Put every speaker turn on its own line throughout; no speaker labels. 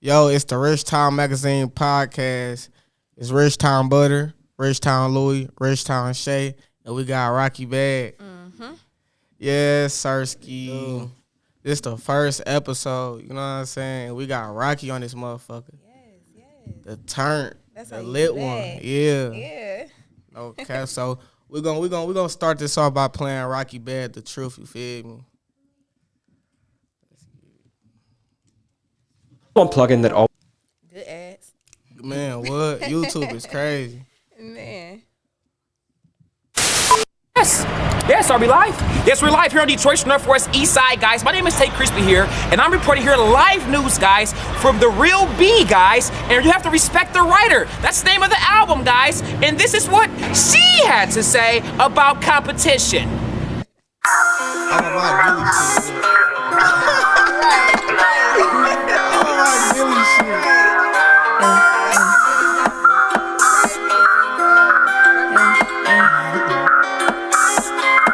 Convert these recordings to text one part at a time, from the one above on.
Yo, it's the Richtown Magazine podcast. It's Richtown Butter, Richtown Louis, Richtown Shay, and we got Rocky Bag.
Mm-hmm.
Yes, Sirski. This the first episode, you know what I'm saying? We got Rocky on this motherfucker.
Yes.
The turn,
That's
the
how you
lit
do
one.
that.
Yeah.
Yeah.
Okay, so we're gonna start this off by playing Rocky Bad, The Truth, you feel me?
One plugin that all
Good ads.
Man, what? YouTube is crazy.
Man.
Yes, are we live? Yes, we're live here on Detroit's Northwest East Side, guys. My name is Tate Crispy here, and I'm reporting here live news, guys, from The Real B, guys. And you have to respect the writer. That's the name of the album, guys. And this is what she had to say about competition.
Oh my Billy shit.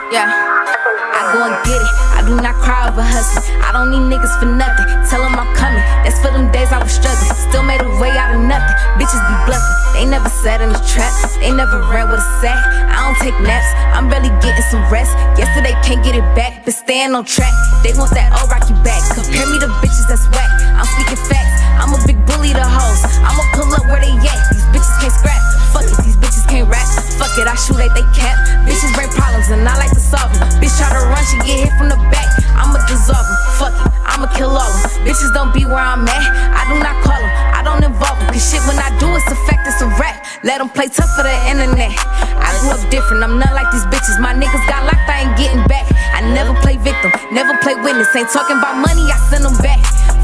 Yeah, I go and get it. I do not cry over hustling. I don't need niggas for nothing. Tell them I'm coming. That's for them days I was struggling. Still made a way out of nothing. Bitches be bluffing. They never sat in the trap. They never ran with a sack. I don't take naps. I'm barely getting some rest. Yesterday can't get it back, but staying on track. They want that old Rocky back. Compare me to bitches that's whack. I'm speaking facts. I'm a big bully to hoes. I'ma pull up where they at. These bitches can't scrap. Fuck it, these bitches can't rap. Fuck it, I shoot at they cap. Bitches bring problems and I like to solve them. Bitch try to run, she get hit from the back. I'ma dissolve them. Fuck it, I'ma kill all them. Bitches don't be where I'm at. I do not call them. I don't involve them. Cause shit when I do it's a fact, it's a rap. Let them play tough for the internet. I grew up different, I'm not like these bitches. My niggas got locked, I ain't getting back. I never play victim, never play witness. Ain't talking about money, I send them back.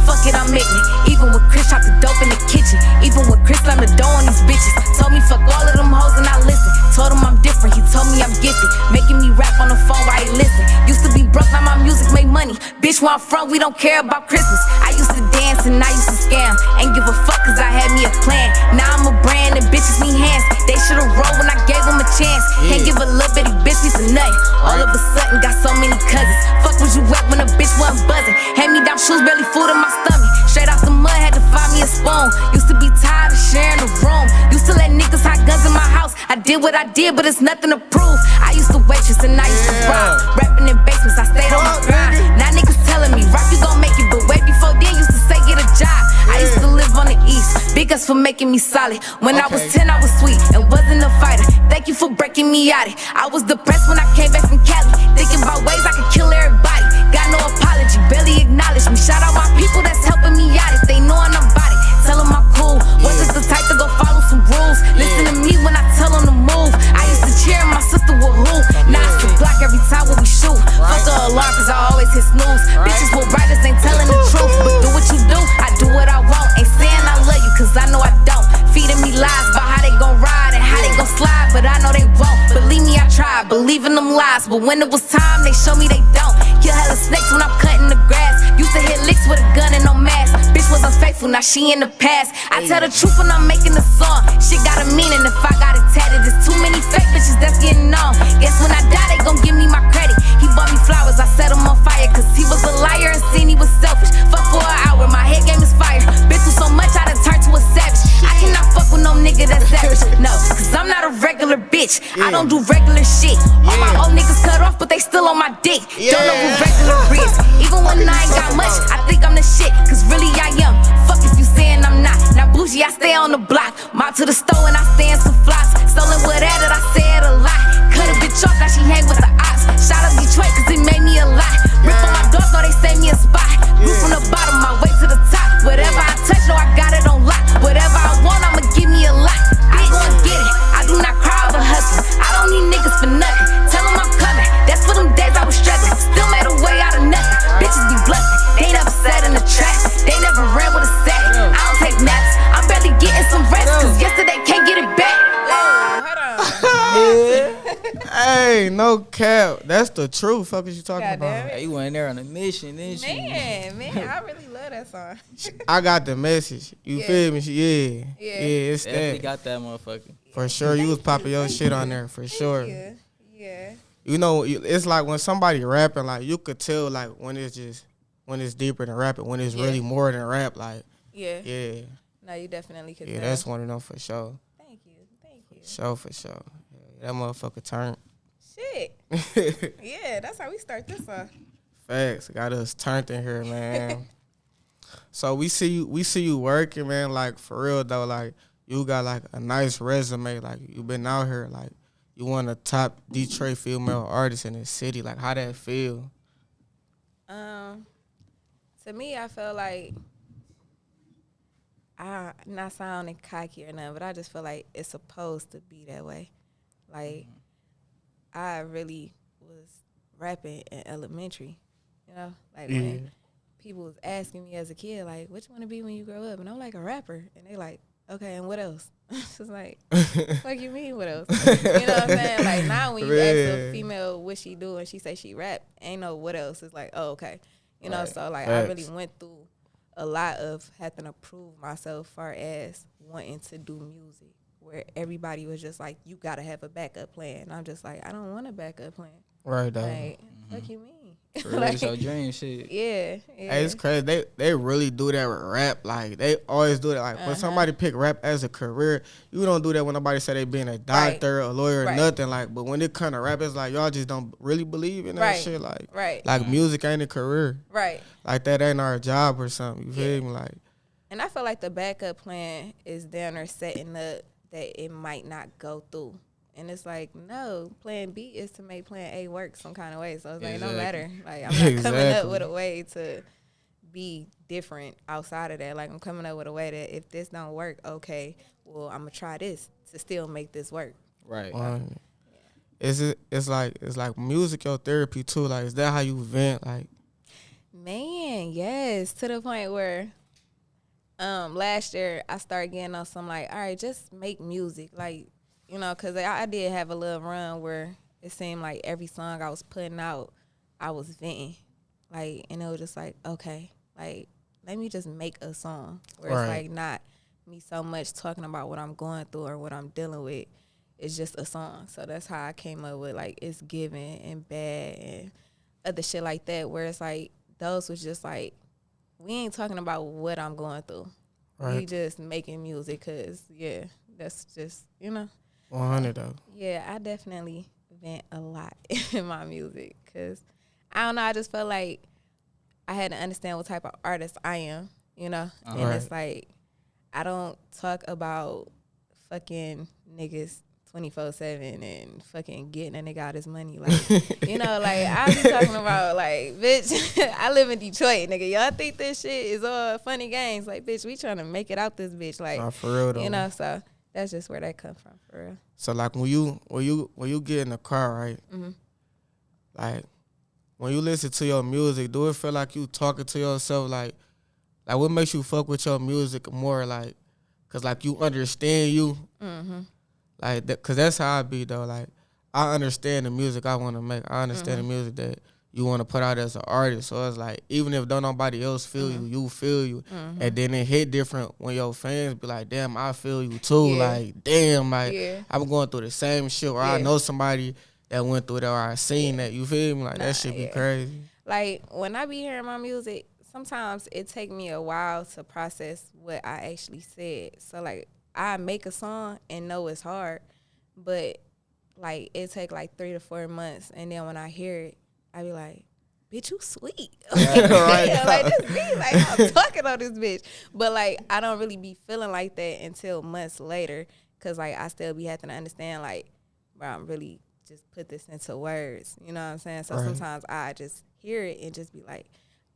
Fuck it, I'm ignorant. Even when Chris shot the dope in the kitchen. Even when Chris slammed the door on these bitches. Told me fuck all of them hoes and I listen. Told him I'm different, he told me I'm gifted. Making me rap on the phone while he listen. Used to be broke, now my music make money. Bitch, where I'm from, we don't care about Christmas. I used to dance and I used to scam. Ain't give a fuck cause I had me a plan. Now I'm a brand and bitches need hands. They should've rolled when I gave them a chance. Can't give a little bitty bitch piece of nut. All of a sudden got so many cousins. Fuck was you at when a bitch wasn't buzzing. Hand me down shoes, barely food in my stomach. Straight off the mud, had to find me a spoon. Used to be tired of sharing a room. Used to let niggas hide guns in my house. I did what I did, but it's nothing to prove. I used to waitress and I used to rob. Rapping in basements, I stayed on my grind. Now niggas telling me, Rock, you gon' make it. But way before then, used to say get a job. I used to live on the east. Big us for making me solid. When I was 10, I was sweet and wasn't a fighter. Thank you for breaking me out it. I was depressed when I came back from Cali. Thinking about ways I could kill everybody. Got no apology, barely acknowledge me. Shout out my people that's helping me out. If they knowin' I'm about it, tell them I'm cool. Wasn't the type to go follow some rules. Listen to me when I tell them to move. I used to cheer and my sister would hoop. Now it's the block every time when we shoot. Fuck the alarm cause I always hit snooze. Bitches with writers ain't telling the truth. But do what you do, I do what I want. Ain't saying I love you cause I know I don't. Feeding me lies about how they gon' ride and how they gon' slide. But I know they won't. Believe me, I tried. Believe in them lies. But when it was time, they show me they don't. Kill hella snakes when I'm cutting the grass. Used to hit licks with a gun and no mask. Bitch was unfaithful, now she in the past. I tell the truth when I'm making a song. Shit got a meaning if I got it tatted. There's too many fake bitches that's getting on. Guess when I die, they gon' give me my credit. He bought me flowers, I set him on fire. Cause he was a liar and seen he was selfish. Fuck for an hour, my head game is fire. Been through so much, I done turned to a savage. I cannot fuck with no nigga that's savage. No, cause I'm not a regular bitch. I don't do regular shit. All my old niggas cut off, but they still on my dick. Don't know who regular is. Even when I ain't got much, I think I'm the shit. Cause really I am. Fuck if you saying I'm not. Now bougie, I stay on the block. Mop to the store and I stay in some flops. Stolen what added, I said a lot. Cut a bitch off, now she hang with the ops. Shout out Detroit cause it made me a lot. Rip on my doors, know they save me a spot. Grew from the bottom, my way to the top. Whatever I touch, know I got it on lock. Whatever I want, I'ma give me a lot. I go and get it, I do not cry over hustling. I don't need niggas for nothing. Tell them I'm coming, that's for them days I was struggling. Still made a way out of nothing. Bitches be bluffing, they never sat in the trap. They never ran with a sack. I don't take naps, I'm barely getting some rest. Cause yesterday can't get it back.
Hey, no cap. That's the truth. Fuck is you talking
God
about?
damn it.
Hey, you went there on a mission, didn't you?
Man, I really love that song.
I got the message. You feel me? Yeah, it's
Definitely
that.
got that motherfucker.
For sure. You was popping your shit on there, for sure.
Yeah.
You know, it's like when somebody rapping, like, you could tell, like, when it's deeper than rapping, when it's really more than rap, like,
Yeah.
Yeah.
No, you definitely could
Yeah,
tell.
that's one of them for sure.
Thank you.
For sure. Yeah, that motherfucker turned.
Shit. Yeah, that's how we start this off.
Facts. Got us turned in here, man. So we see you working, man, like for real though, like you got like a nice resume, like you been out here, like you one of the top Detroit female artists in the city. Like how that feel?
To me, I feel like I not sounding cocky or nothing, but I just feel like it's supposed to be that way. Like I really was rapping in elementary, you know, like when people was asking me as a kid, like, what you want to be when you grow up? And I'm like, a rapper. And they like, okay, and what else? It's just like, what you mean, what else? You know what I'm saying? Like, now when you ask a female what she do and she say she rap, ain't no what else. It's like, oh, okay. You know, so, like, I really went through a lot of having to prove myself far as wanting to do music, where everybody was just like, you got to have a backup plan. And I'm just like, I don't want a backup plan.
Right, though.
Like, what you mean?
Like, it's your dream shit.
Yeah.
Hey, it's crazy. They really do that with rap. Like they always do that. Like when somebody pick rap as a career, you don't do that when nobody say they being a doctor, a lawyer, or nothing. Like, but when it come to rap, it's like y'all just don't really believe in that shit. Like music ain't a career.
Right.
Like that ain't our job or something. You feel me? Like.
And I feel like the backup plan is down there setting up that it might not go through. And it's like, no, plan B is to make plan A work some kind of way. So it's like, no matter. Like, I'm not coming up with a way to be different outside of that. Like, I'm coming up with a way that if this don't work, okay, well, I'm going to try this to still make this work.
Right.
It's like music your therapy too. Like, is that how you vent? Like,
man, yes. To the point where last year I started getting on some like, all right, just make music. Like, you know, because I did have a little run where it seemed like every song I was putting out, I was venting. Like, and it was just like, okay, like, let me just make a song where it's like not me so much talking about what I'm going through or what I'm dealing with. It's just a song. So that's how I came up with, like, It's Giving and Bad and other shit like that, where it's like, those was just like, we ain't talking about what I'm going through. Right. We just making music because, yeah, that's just, you know.
100 though.
Yeah, I definitely vent a lot in my music because, I don't know, I just felt like I had to understand what type of artist I am, you know? And it's like, I don't talk about fucking niggas 24/7 and fucking getting a nigga out his money. Like, you know, like, I be talking about, like, bitch, I live in Detroit, nigga. Y'all think this shit is all funny games. Like, bitch, we trying to make it out this bitch. Like,
for real though.
You know, so that's just where that come from, for real.
So, like, when you get in the car, right? Mm-hmm. Like, when you listen to your music, do it feel like you talking to yourself? Like what makes you fuck with your music more? Like, cause like you understand you. Mm-hmm. Like, cause that's how I be though. Like, I understand the music I want to make. I understand the music that you want to put out as an artist. So it's like, even if don't nobody else feel you, you feel you. And then it hit different when your fans be like, damn, I feel you too. Yeah. Like, damn, like, I'm going through the same shit. Or I know somebody that went through that, or I seen that. You feel me? Like, that shit be crazy.
Like, when I be hearing my music, sometimes it take me a while to process what I actually said. So, like, I make a song and know it's hard, but, like, it take, like, 3 to 4 months. And then when I hear it, I be like, bitch, you sweet. Like, this beat, like, I'm talking on this bitch. But, like, I don't really be feeling like that until months later because, like, I still be having to understand, like, bro, I'm really just put this into words. You know what I'm saying? So sometimes I just hear it and just be like,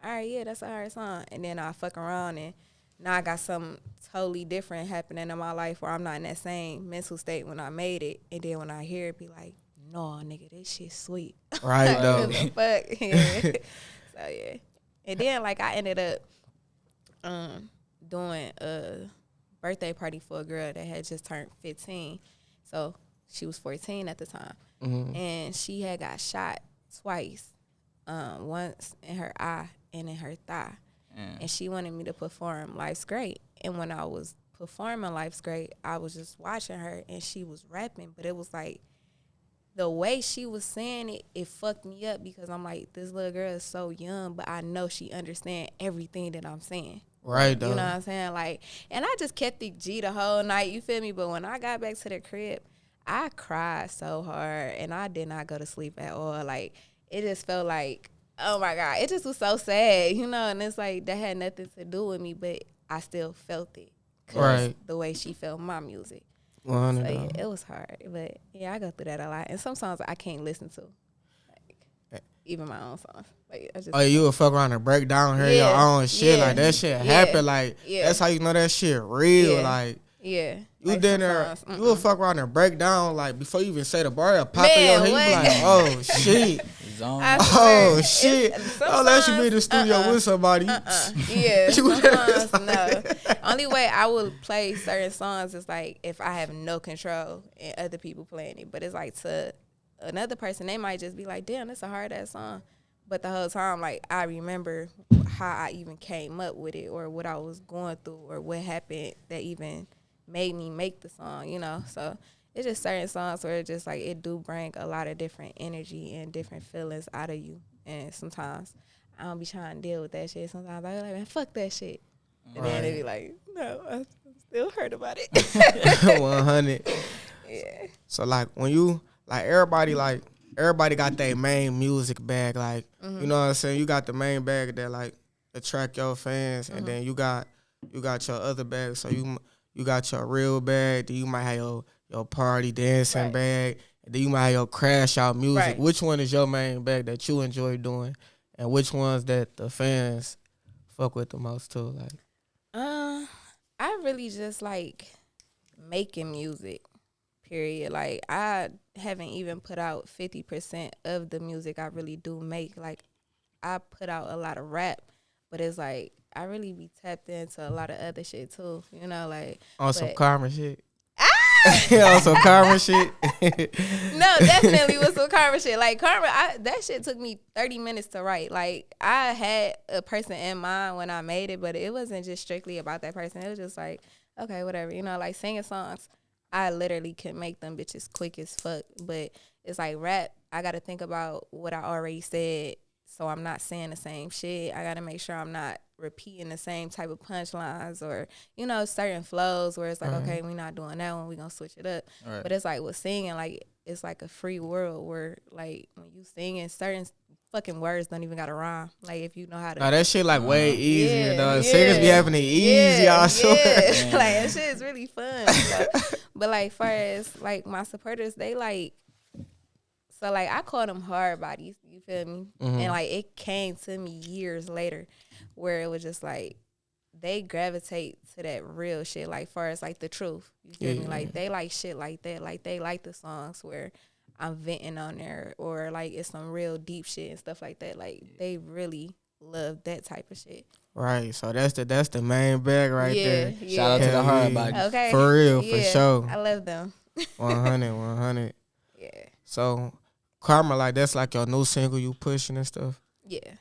all right, yeah, that's a hard song. And then I fuck around and now I got something totally different happening in my life where I'm not in that same mental state when I made it. And then when I hear it, be like, no, nigga, this shit sweet.
Right, though.
Fuck, yeah. So, yeah. And then, like, I ended up doing a birthday party for a girl that had just turned 15. So, she was 14 at the time. Mm-hmm. And she had got shot twice, once in her eye and in her thigh. And she wanted me to perform Life's Great. And when I was performing Life's Great, I was just watching her, and she was rapping, but it was like, the way she was saying it, it fucked me up because I'm like, this little girl is so young, but I know she understands everything that I'm saying.
Right, though.
You know what I'm saying? Like, and I just kept the G the whole night, you feel me? But when I got back to the crib, I cried so hard, and I did not go to sleep at all. Like, it just felt like, oh, my God. It just was so sad, you know? And it's like, that had nothing to do with me, but I still felt it.
Right.
The way she felt my music.
100.
So, yeah, it was hard. But, yeah, I go through that a lot. And some songs I can't listen to. Like, even my own songs. Like, I just
You would fuck around and break down, hear your own shit. Like, that shit happen. Like, that's how you know that shit real. Like,
yeah.
you
like
did there, you would fuck around and break down, like, before you even say the bar, pop in your head, you be like, oh, shit. Oh, shit. Unless you be in the studio with somebody.
Yeah, sometimes, no. Only way I would play certain songs is, like, if I have no control and other people playing it. But it's, like, to another person, they might just be like, damn, that's a hard-ass song. But the whole time, like, I remember how I even came up with it or what I was going through or what happened that even made me make the song, you know? So it's just certain songs where it just, like, it do bring a lot of different energy and different feelings out of you. And sometimes I don't be trying to deal with that shit. Sometimes I be like, man, fuck that shit. And then they be like, no, I still heard about it.
100.
Yeah.
So, like, when you, like, everybody got their main music bag. Like, you know what I'm saying? You got the main bag that, like, attract your fans. And then you got your other bag. So you got your real bag. Then you might have your party dancing bag. And then you might have your crash out music.
Right.
Which one is your main bag that you enjoy doing? And which ones that the fans fuck with the most too? Like,
I really just like making music, period. Like, I haven't even put out 50% of the music I really do make. Like, I put out a lot of rap, but it's like I really be tapped into a lot of other shit too, you know, like
on some karma shit. On some karma shit.
No, definitely with some karma shit. Like, karma, that shit took me 30 minutes to write. Like, I had a person in mind when I made it, but it wasn't just strictly about that person. It was just like, okay, whatever, you know, like singing songs. I literally can make them bitches quick as fuck, but it's like rap, I got to think about what I already said, so I'm not saying the same shit. I got to make sure I'm not repeating the same type of punchlines or, you know, certain flows where it's like, okay, we're not doing that one, we're going to switch it up. Right. But it's like with singing, like, it's like a free world where, like, when you singing, certain fucking words don't even got to rhyme. Like, if you know how to.
Nah, that shit, like, way easier, though. Singers be having it easy, I swear.
Like, that shit is really fun. So. But, like, far as, like, my supporters, they, like, so, like, I call them hard bodies, you feel me? And, like, it came to me years later where it was just, like, they gravitate to that real shit, like, far as, like, the truth, you feel me? Like, they like shit like that. Like, they like the songs where I'm venting on there or, like, it's some real deep shit and stuff like that. Like, they really love that type of shit.
Right, so that's the main bag right there.
Yeah.
Shout out to the hard bodies.
Okay.
For real, for sure.
I love them.
100.
Yeah.
So, Karma, like, that's like your new single you pushing and stuff?
Yeah.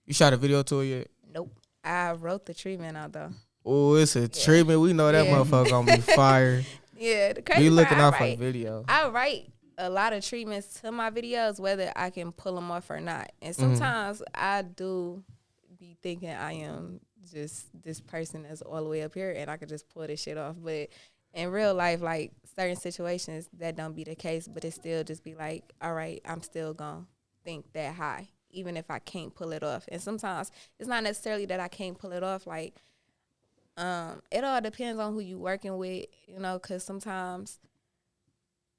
You shot a video to it yet?
Nope. I wrote the treatment out, though.
Oh, it's a treatment. We know that motherfucker gonna be fire.
Yeah, the crazy
You
part,
looking out for the video.
I write a lot of treatments to my videos, whether I can pull them off or not. And sometimes I do be thinking I am just this person that's all the way up here and I could just pull this shit off. But in real life, like, certain situations, that don't be the case, but it still just be like, all right, I'm still gonna think that high, even if I can't pull it off. And sometimes it's not necessarily that I can't pull it off. Like, it all depends on who you working with, you know, because sometimes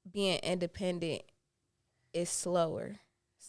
being independent is slower.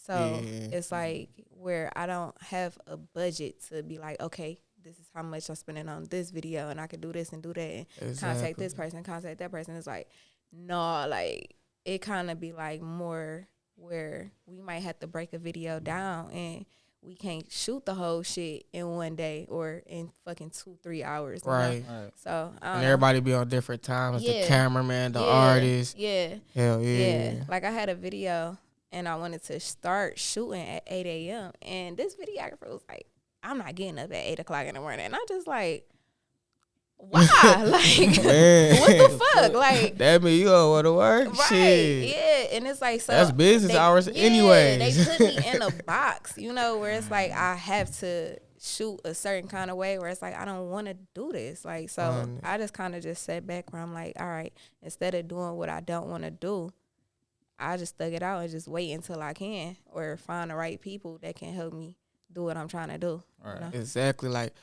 So it's like where I don't have a budget to be like, okay, this is how much I'm spending on this video and I can do this and do that and contact this person, contact that person. It's like, no, like, it kind of be like more where we might have to break a video down and we can't shoot the whole shit in one day or in fucking 2-3 hours.
Right.
So,
and everybody be on different times. The cameraman, the artist.
Yeah.
Hell yeah.
Like, I had a video and I wanted to start shooting at 8 a.m. And this videographer was like, I'm not getting up at 8 o'clock in the morning. And I just like, Why? Like,
Man.
what the fuck? Like,
that mean you don't want to work?
right?
Shit.
Yeah, and it's like so
That's business hours anyways.
They put me in a box, you know, where it's like I have to shoot a certain kind of way where it's like I don't want to do this. Like, so I just kind of just sat back where I'm like, all right, instead of doing what I don't want to do, I just thug it out and just wait until I can or find the right people that can help me do what I'm trying to do.
Right.
You know?
Exactly. Like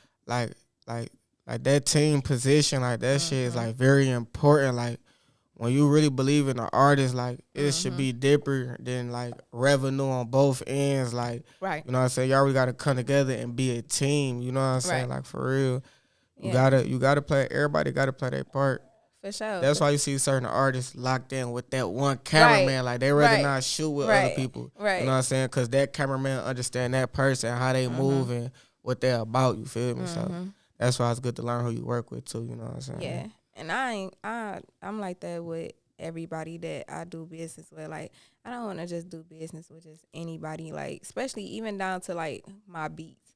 that team position, like that shit is like very important. Like when you really believe in an artist, like it should be deeper than like revenue on both ends. Like,
Right.
you know what I'm saying? Y'all really gotta come together and be a team. You know what I'm saying?
Right.
Like for real. You
Yeah.
gotta play. Everybody gotta play their part.
For sure.
That's why you see certain artists locked in with that one cameraman.
Right.
Like they rather
Right.
not shoot with
Right.
other people.
Right.
You know what I'm saying? Because that cameraman understand that person, how they move and what they're about. You feel me? So that's why it's good to learn who you work with too. You know what I'm saying?
Yeah, and I'm like that with everybody that I do business with. Like, I don't want to just do business with just anybody. Like, especially even down to like my beats.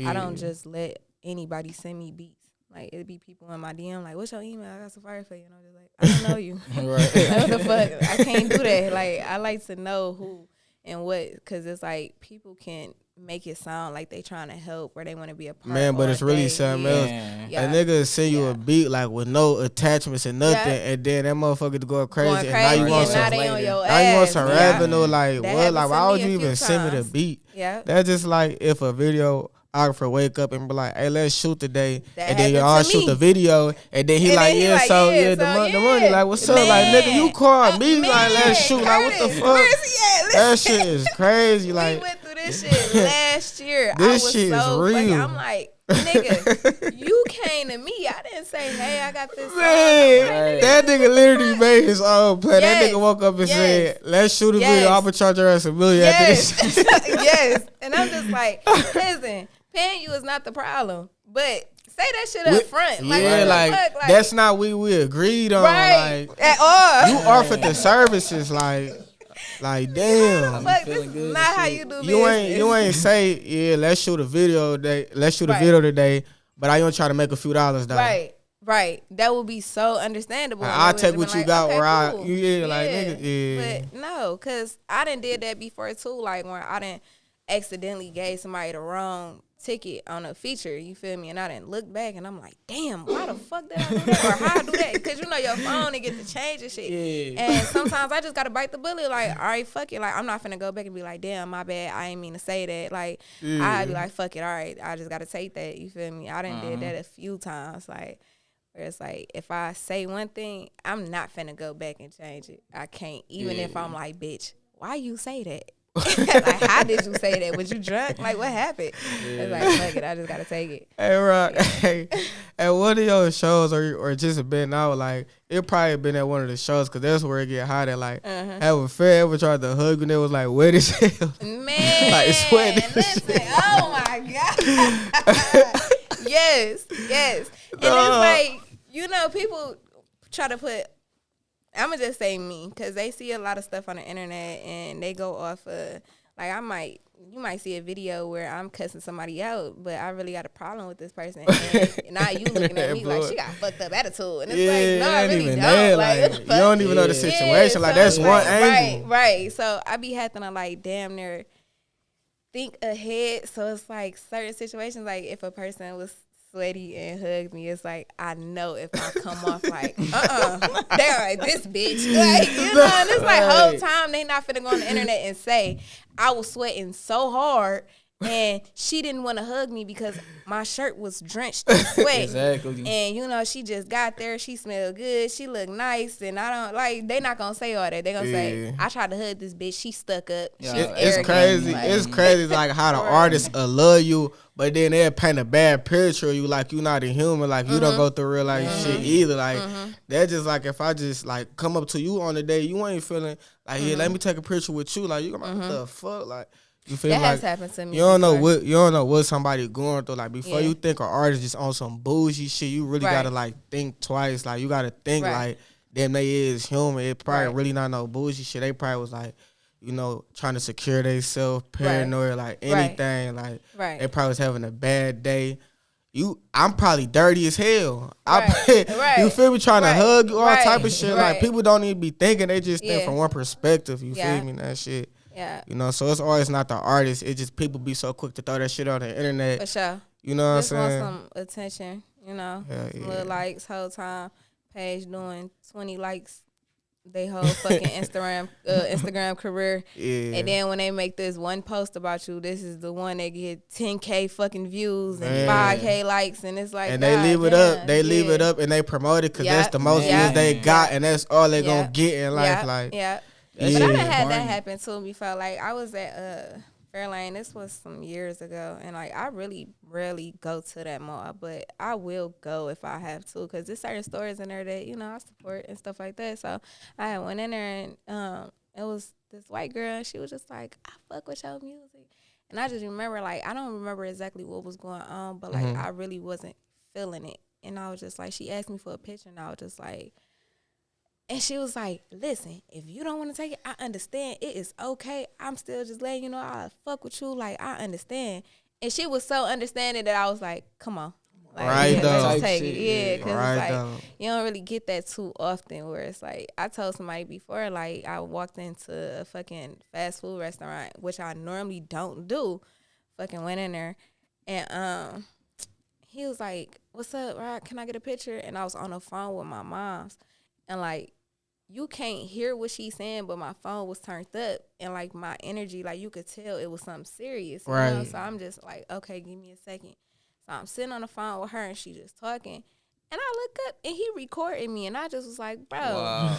I don't just let anybody send me beats. Like, it'd be people in my DM like, "What's your email? I got some fire for you." And I'm just like, "I don't know you.
Right.
Like, what the fuck? I can't do that." Like, I like to know who and what, because it's like people can make it sound like they trying to help or they want to be a part.
Man, but
or
it's really
they-
something
yeah.
else.
Yeah.
A nigga send you a beat like with no attachments and nothing,
Yeah.
and then that motherfucker going crazy,
Going
and now
crazy,
you want
and now
some.
they on your
Now you want
ass.
some
Yeah.
revenue, like
That
what? Like
happened
why
to
would
me
you
a
even
few
send me the
times.
beat?
Yeah.
That's just like if a videographer wake up and be like, "Hey, let's shoot today,"
That
and then
happened
y'all
to
shoot
me.
the video, and then he
And
like,
then he
"Yeah,
like,
so
yeah,
yeah, the money, like what's up, like
Man.
nigga, you called me, like
Man,
let's shoot, like what the
Curtis,
fuck?"
where's he at?
That
Listen.
shit is crazy,
We
like.
went through this shit last year.
This
I was
shit is
so
real.
fucking, I'm like, nigga, you came to me. I didn't say, hey, I got this song.
Man,
Right.
that nigga literally made his own play.
Yes.
That nigga woke up and
Yes.
said, "Let's shoot a
Yes.
video. I'm gonna charge her ass $1 million after
Yes.
this."
Yes. And I'm just like, listen, paying you is not the problem. But say that shit up front. Like,
Yeah,
what the
like,
fuck? Like,
that's not what we agreed on.
right.
Like
At all.
you offered the services, like damn.
Fuck, this
feeling
is
good
not
and
how
shit.
you do
You
business.
ain't say, yeah, let's shoot a video today. Let's shoot a
Right.
video today, but I ain't try to make a few dollars though.
Right. Right. That would be so understandable.
Like,
And
I'll
it would
take
have
what
been
you got
okay,
where I-
cool.
yeah, like, nigga, yeah.
But no, because I done did that before too. Like when I done accidentally gave somebody the wrong ticket on a feature, you feel me? And I didn't look back and I'm like, damn, why the fuck did I do that? Or how I do that? Because you know your phone and get to change and shit.
Yeah.
And sometimes I just got to bite the bullet. Like, all right, fuck it. Like, I'm not finna go back and be like, damn, my bad. I ain't mean to say that. Like, I'd be like, fuck it. All right, I just got to take that. You feel me? I done did that a few times. Like, where it's like, if I say one thing, I'm not finna go back and change it. I can't. Even if I'm like, bitch, why you say that? Like, how did you say that? Was you drunk? Like, what happened? It's like, fuck it. I just got to take it.
Hey, Rock, hey, at one of your shows or just been out, like, it probably been at one of the shows because that's where it get hot at. Like, have a fan ever tried to hug and it was like wet as hell?
Man,
Like, sweating.
listen, oh my God. Yes. And it's like, you know, people try to put, I'm going to just say me, because they see a lot of stuff on the internet and they go off of, like, you might see a video where I'm cussing somebody out, but I really got a problem with this person. And now you looking at me like, she got fucked up attitude. And it's like, no, I really don't.
That.
Like,
Like,
what the
you
fuck?
don't even know the situation. Like,
so
that's
it's
one
like,
angle.
Right. So I be having to, like, damn near think ahead. So it's like certain situations, like if a person was sweaty and hugged me, it's like I know if I come off like they're like this bitch, like, you know, and it's like whole time they not finna go on the internet and say I was sweating so hard and she didn't want to hug me because my shirt was drenched in sweat.
Exactly.
And you know, she just got there, she smelled good, she looked nice, and I don't like, they not gonna say all that. They gonna say, I tried to hug this bitch, she stuck up.
Yeah,
She's
it's
It's
arrogant.
crazy.
Like,
It's crazy, like how the artists love you, but then they'll paint a bad picture of you, like you not a human, like you don't go through real life shit either. Like that's just like if I just like come up to you on the day, you ain't feeling like, yeah, let me take a picture with you. Like you gonna be like, what the fuck, like. You feel
that
like
has happened to me.
you don't know
before.
what somebody going through. Like before
Yeah.
you think an artist just on some bullshit shit, you really
Right.
gotta like think twice. Like you gotta think
Right.
like them they is human. It probably
Right.
really not no bullshit shit. They probably was like, you know, trying to secure themselves, paranoid, like anything. Like
Right.
they probably was having a bad day. I'm probably dirty as hell.
Right.
You feel me? Trying to hug you, all type of shit.
Right.
Like people don't even be thinking. They just think from one perspective. You feel me? That shit.
Yeah.
You know, so it's always not the artist. It's just people be so quick to throw that shit on the internet.
For sure.
You know what I'm saying?
Want some attention. You know,
some
little likes whole time. Page doing 20 likes. They whole fucking Instagram career. Yeah. And then when they make this one post about you, this is the one that get 10K fucking views and 5K likes, and it's like,
and they leave it up. They leave it up and they promote it because that's the most views they got, and that's all they gonna get in life. Like,
but I done had that happen to me before. Like I was at Fairlane. This was some years ago, and like I really rarely go to that mall, but I will go if I have to, because there's certain stores in there that I support and stuff like that. So I went in there, and it was this white girl, and she was just like, "I fuck with your music," and I just remember, like, I don't remember exactly what was going on, but like I really wasn't feeling it, and I was just like, she asked me for a picture, and I was just like. And she was like, listen, if you don't want to take it, I understand. It is okay. I'm still just letting you know I fuck with you. Like, I understand. And she was so understanding that I was like, come on. Like,
right, though.
Let's take it. Yeah, because
right,
it's like,
though.
You don't really get that too often where it's like, I told somebody before, like, I walked into a fucking fast food restaurant, which I normally don't do. Fucking went in there. And he was like, what's up, Rod? Can I get a picture? And I was on the phone with my mom's. And, like, you can't hear what she's saying, but my phone was turned up. And, like, my energy, like, you could tell it was something serious. You know? So I'm just like, okay, give me a second. So I'm sitting on the phone with her, and she just talking. And I look up, and he recorded me. And I just was like, bro,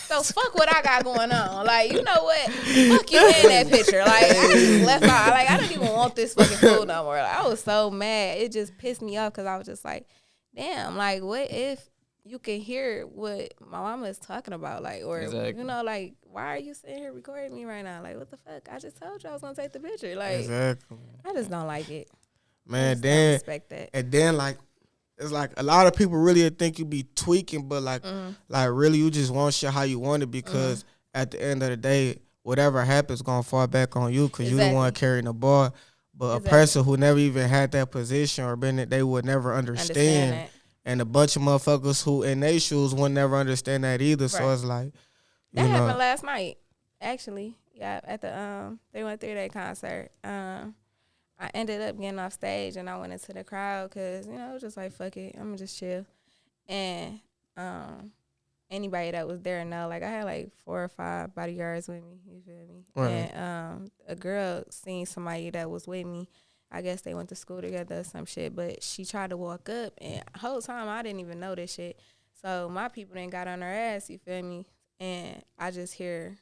so fuck what I got going on. Like, you know what? Fuck you in that picture. Like, I just left out. Like, I didn't even want this fucking food no more. Like, I was so mad. It just pissed me off because I was just like, damn, like, what if you can hear what my mama is talking about, like, or, you know, like, why are you sitting here recording me right now? Like, what the fuck? I just told you I was going to take the picture. Like,
exactly.
I just don't like it.
Man,
don't respect that.
And then, like, it's like a lot of people really think you be tweaking, but, like, like really you just want shit how you want it because at the end of the day, whatever happens going to fall back on you because you the one carrying the ball. But a person who never even had that position or been it, they would never understand and a bunch of motherfuckers who in their shoes would never understand that either. Right. So it's like,
that happened last night, actually. Yeah, at the 313-Day concert. I ended up getting off stage and I went into the crowd because, it was just like, fuck it, I'm gonna just chill. And anybody that was there know, like, I had like 4 or 5 bodyguards with me, you feel me? Right. And a girl seen somebody that was with me. I guess they went to school together or some shit, but she tried to walk up, and the whole time I didn't even know this shit. So my people didn't got on her ass, you feel me? And I just hear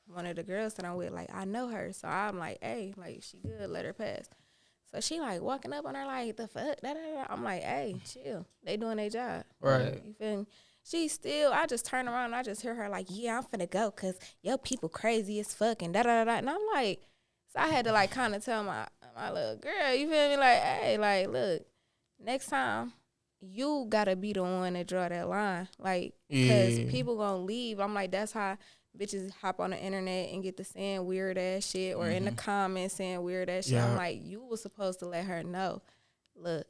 one of the girls that I'm with, like, I know her. So I'm like, hey, like, she good, let her pass. So she, like, walking up on her, like, the fuck? I'm like, hey, chill. They doing their job.
Right.
You feel me? She still, I just turn around and I just hear her, like, yeah, I'm finna go because your people crazy as fuck and da-da-da-da. And I'm like, so I had to, like, kind of tell my little girl, you feel me? Like, hey, like, look, next time you gotta be the one to draw that line. Like, because people gonna leave. I'm like, that's how bitches hop on the internet and get to saying weird ass shit or in the comments saying weird ass shit. I'm like, you was supposed to let her know, look,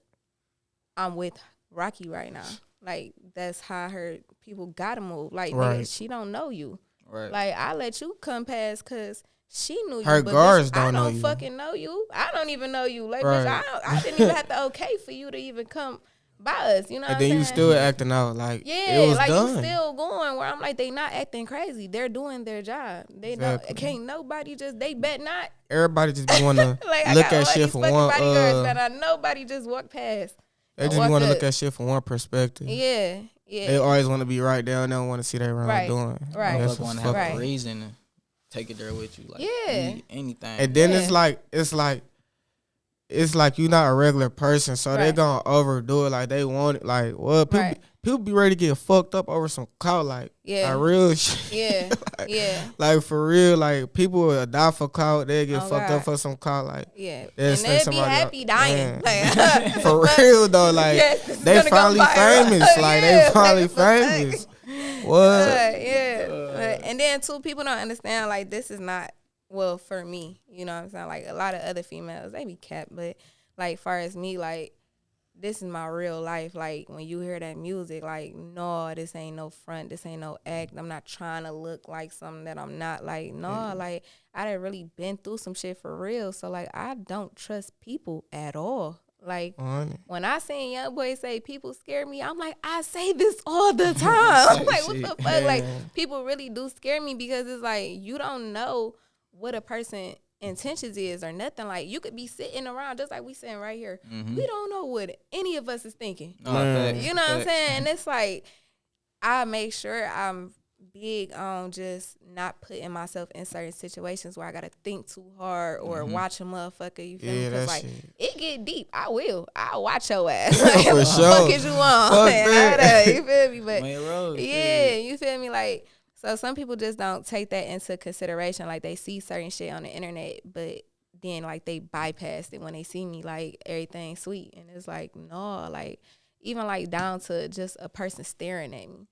I'm with Rocky right now. Like, that's how her people gotta move. Like, nigga, she don't know you. Right. Like, I let you come past because she knew you.
Her
but
guards
bitch,
don't know you.
I don't fucking know you. I don't even know you. Like, bitch, I didn't even have to okay for you to even come by us. You know what I'm saying?
And then you still acting out like
it
was
like
done.
You still going where I'm like, they not acting crazy. They're doing their job. They can't nobody just, they bet not.
Everybody just want to
like,
look at shit from one.
Nobody just walk past.
They just want to look at shit from one perspective.
Yeah.
They always want to be right there and they don't want to see their wrongdoing.
Right. They want to have a reason to take it there with you. Like, anything.
And then it's like you're not a regular person, so they gonna overdo it. Like they want it. Like, well, people be ready to get fucked up over some clout. Like, like real shit. Like for real. Like people will die for clout. They get fucked up for some clout. Like,
and they'll be happy dying.
Like, for real though. Like they finally famous. Like they finally famous. What?
And then too, people don't understand. Like, this is not. Well, for me, you know what I'm saying? Like, a lot of other females, they be capped. But, like, far as me, like, this is my real life. Like, when you hear that music, like, no, this ain't no front. This ain't no act. I'm not trying to look like something that I'm not. Like, no, like, I done really been through some shit for real. So, like, I don't trust people at all. Like, when I seen young boy say people scare me, I'm like, I say this all the time. I'm like, what the fuck? Yeah. Like, people really do scare me because it's like, you don't know what a person intentions is or nothing. Like, you could be sitting around just like we sitting right here. We don't know what any of us is thinking. You know what I'm saying? And it's like, I make sure I'm big on just not putting myself in certain situations where I gotta think too hard or watch a motherfucker. You feel me? Because like it get deep. I'll watch your ass. Like,
for
what
sure.
the fuck is you on? You feel me? But
yeah,
you feel me? Like, so some people just don't take that into consideration. Like, they see certain shit on the internet, but then like they bypass it when they see me, like everything sweet, and it's like, no, like even like down to just a person staring at me.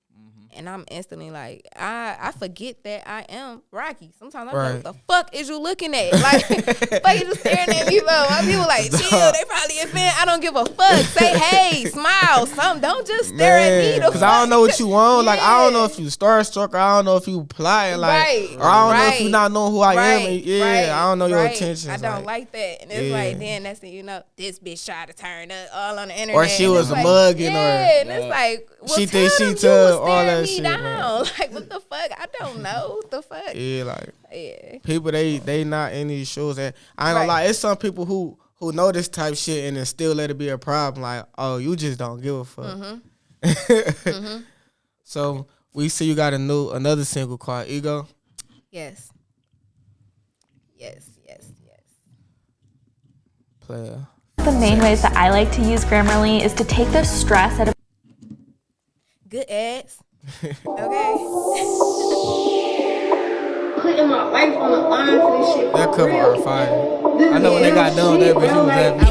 And I'm instantly like, I forget that I am Rocky. Sometimes I'm like, what the fuck is you looking at? Like, fuck you just staring at me, bro. My people like, chill, they probably a fan. I don't give a fuck. Say hey, smile, something. Don't just stare at me.
Because I don't know what you want. Like, I don't know if you starstruck, or I don't know if you plotting, like, or I don't know if you not know who I am. And, I don't know your intentions.
I don't like that. And it's like, then that's when you know, this bitch tried to turn up all on the internet.
Or she was
like,
mugging,
and it's like, well,
she
tell
think
them
she took all that shit.
Down. Like, what the fuck? I don't know. What the fuck?
Yeah, like, people, they not in these shows. And I ain't gonna lie, it's some people who know this type shit and then still let it be a problem. Like, oh, you just don't give a fuck. So we see you got another single called Ego.
Yes.
Player.
The main ways that I like to use Grammarly is to take the stress out of
good ads. Okay.
Putting my life on the line for this shit.
That cover art fire. I know when they got done with that, but you was happy.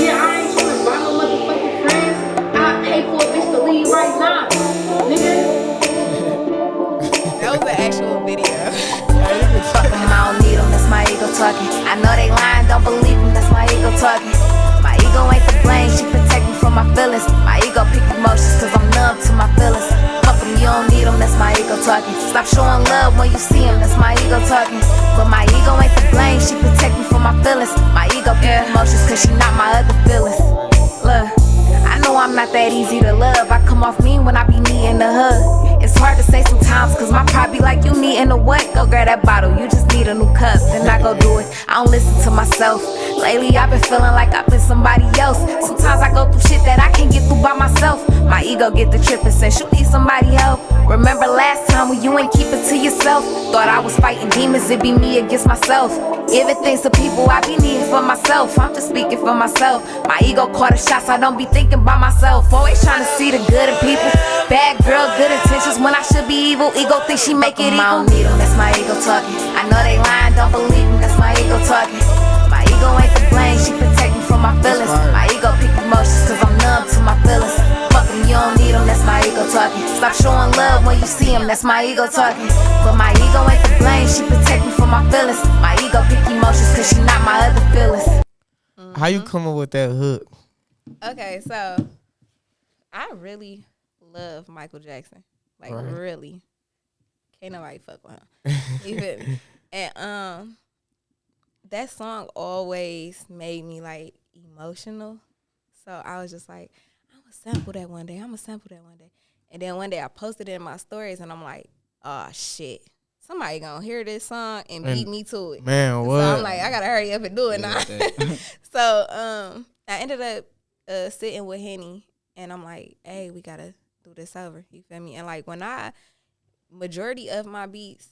Yeah, I ain't trying to buy no motherfucking friends. I pay for a bitch to leave right now, nigga.
That was an actual video.
I don't need them, that's my ego talking. I know they lying, don't believe them, that's my ego talking. My ego ain't to blame, she protect me from my feelings. My ego pick emotions cause I'm numb to my feelings. Fuck them, you don't need them, that's my ego talking. Stop showing love when you see them, that's my ego talking. But my ego ain't to blame, she protect me from my feelings. My ego pick emotions cause she not my other feelings. Look, I know I'm not that easy to love. I come off mean when I be needing a hug. It's hard to say sometimes cause my pride be like, you needing a what? Go grab that bottle, you just need a new cup. Then I go do it, I don't listen to myself. Lately I've been feeling like I've been somebody else. Sometimes I go through shit that I can't get through by myself. My ego get the trip and says, you need somebody help. Remember last time when you ain't keep it to yourself? Thought I was fighting demons, it be me against myself. Giving things to people I be needing for myself. I'm just speaking for myself. My ego caught the shots, I don't be thinking by myself. Always trying to see the good in people. Bad girl, good intentions when I should be evil. Ego think she make it equal. I don't need them, that's my ego talking. I know they lying, don't believe them, that's my ego talking. My ego ain't to blame, she protect me from my feelings. My ego pick emotions cause I'm numb to my feelings. Fuck them, you don't need them, that's my ego talking. Stop showing love when you see them, that's my ego talking. But my ego ain't to blame, she protect me from my feelings. My ego pick emotions cause she not my other feelings.
How you come up with that hook?
Okay, so I really love Michael Jackson. Like, really. Can't nobody fuck with him. You feel me? And that song always made me like emotional. So I was just like, I'm gonna sample that one day. And then one day I posted it in my stories and I'm like, oh shit. Somebody gonna hear this song and beat me to it.
Man, what?
So I'm like, I gotta hurry up and do it now. So I ended up sitting with Henny and I'm like, hey, we gotta do this over. You feel me? And like majority of my beats,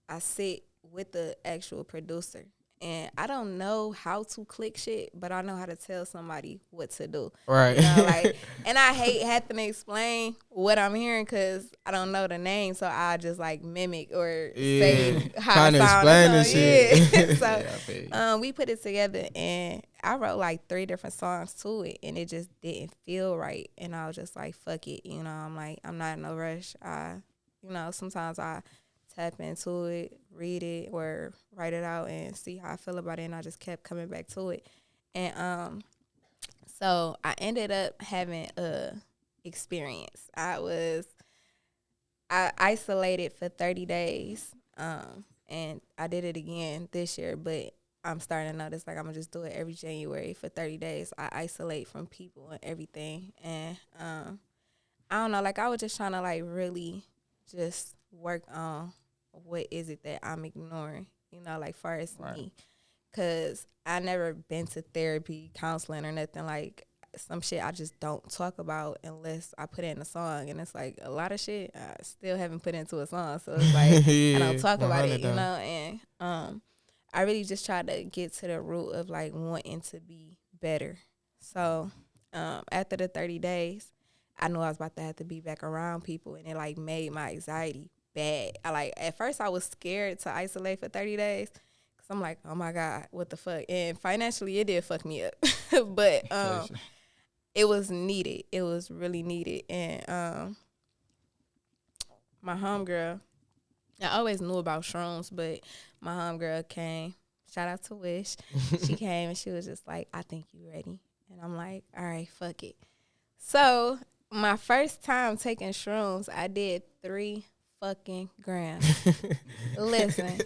I sit with the actual producer. And I don't know how to click shit, but I know how to tell somebody what to do.
Right.
You know, like, and I hate having to explain what I'm hearing because I don't know the name, so I just like mimic or say how it sounds.
Explain this shit.
So we put it together, and I wrote like 3 different songs to it, and it just didn't feel right. And I was just like, fuck it. You know, I'm like, I'm not in no rush. Sometimes I tap into it, read it, or write it out and see how I feel about it. And I just kept coming back to it. And so I ended up having a experience. I isolated for 30 days. And I did it again this year, but I'm starting to notice like I'm gonna just do it every January for 30 days. I isolate from people and everything. And I don't know, like I was just trying to like really just work on what is it that I'm ignoring, you know, like far as me. Cause I never been to therapy, counseling or nothing. Like some shit I just don't talk about unless I put it in a song. And it's like a lot of shit I still haven't put into a song. So it's like I don't talk about it, you know. And I really just try to get to the root of like wanting to be better. So after the 30 days, I knew I was about to have to be back around people, and it like made my anxiety bad. At first I was scared to isolate for 30 days. I'm like, oh my God, what the fuck? And financially, it did fuck me up. But it was needed. It was really needed. And my homegirl, I always knew about shrooms, but my homegirl came. Shout out to Wish. She came and she was just like, I think you ready. And I'm like, all right, fuck it. So my first time taking shrooms, I did 3 fucking grams. Listen.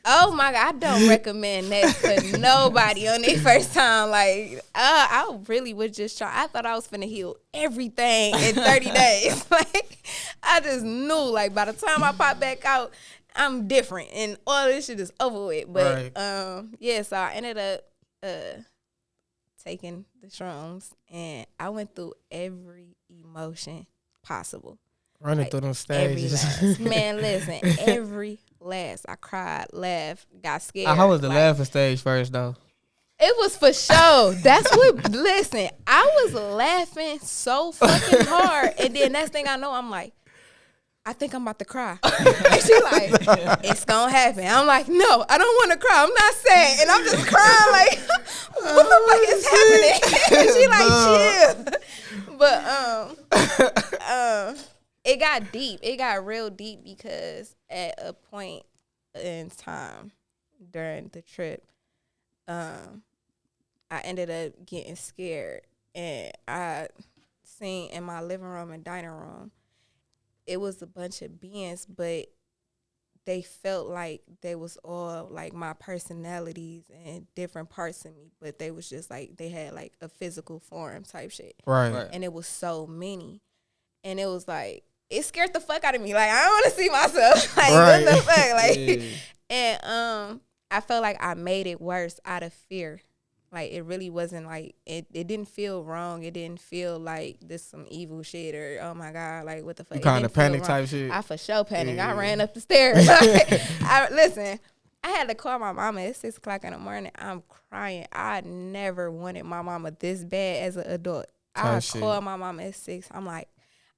Oh my God, I don't recommend that for nobody on their first time. Like, I really was just trying. I thought I was finna heal everything in 30 days. Like, I just knew, like, by the time I pop back out, I'm different and all this shit is over with. But, yeah, so I ended up taking the shrooms, and I went through every emotion possible.
Running through them stages.
Man, listen, every last. I cried, laughed, got scared.
How was the laughing stage first, though?
It was for sure. That's what, listen, I was laughing so fucking hard. And then next thing I know, I'm like, I think I'm about to cry. And she like, it's going to happen. I'm like, no, I don't want to cry. I'm not sad. And I'm just crying like, what the fuck is happening? And she like, chill. But it got deep. It got real deep because at a point in time during the trip, I ended up getting scared. And I seen in my living room and dining room, it was a bunch of beings, but they felt like they was all like my personalities and different parts of me, but they was just like, they had like a physical form type shit.
Right.
And it was so many. And it was like, it scared the fuck out of me. Like, I don't want to see myself. Like, what the fuck? Like, yeah. And I felt like I made it worse out of fear. Like, it really wasn't like, it didn't feel wrong. It didn't feel like this some evil shit or, oh my God, like, what the fuck?
You kind of panic type shit.
I for sure panicked. Yeah. I ran up the stairs. Listen, I had to call my mama at 6 o'clock in the morning. I'm crying. I never wanted my mama this bad as an adult. I called my mama at 6. I'm like,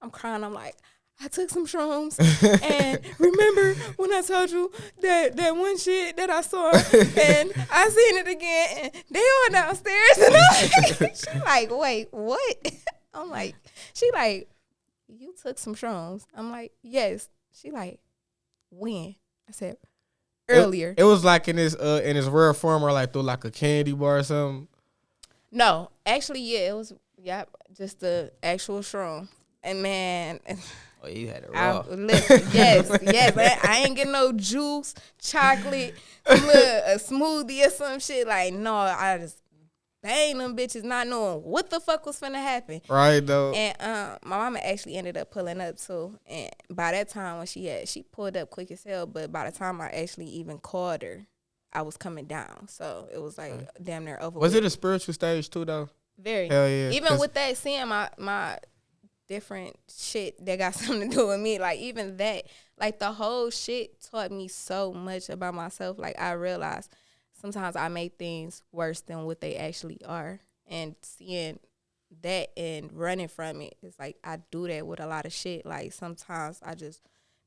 I'm crying. I'm like, I took some shrooms, and remember when I told you that one shit that I saw, and I seen it again, and they all downstairs, and I'm like, she like, wait, what? I'm like, she like, you took some shrooms? I'm like, yes. She like, when? I said, earlier.
It was like in his rare form, or like through like a candy bar or something.
No, actually, yeah, it was just the actual shroom, and man.
Oh, you had it raw.
Listen, yes. Man, I ain't getting no juice, chocolate, a smoothie or some shit. Like, no, I just banged them bitches not knowing what the fuck was finna happen.
Right, though.
And my mama actually ended up pulling up, too. And by that time, when she pulled up quick as hell, but by the time I actually even called her, I was coming down. So it was like damn near over.
Was it a spiritual stage, too, though?
Very.
Hell yeah.
Even with that, seeing my different shit that got something to do with me, like even that, like the whole shit taught me so much about myself. Like I realized sometimes I make things worse than what they actually are, and seeing that and running from it, it's like I do that with a lot of shit. Like sometimes I just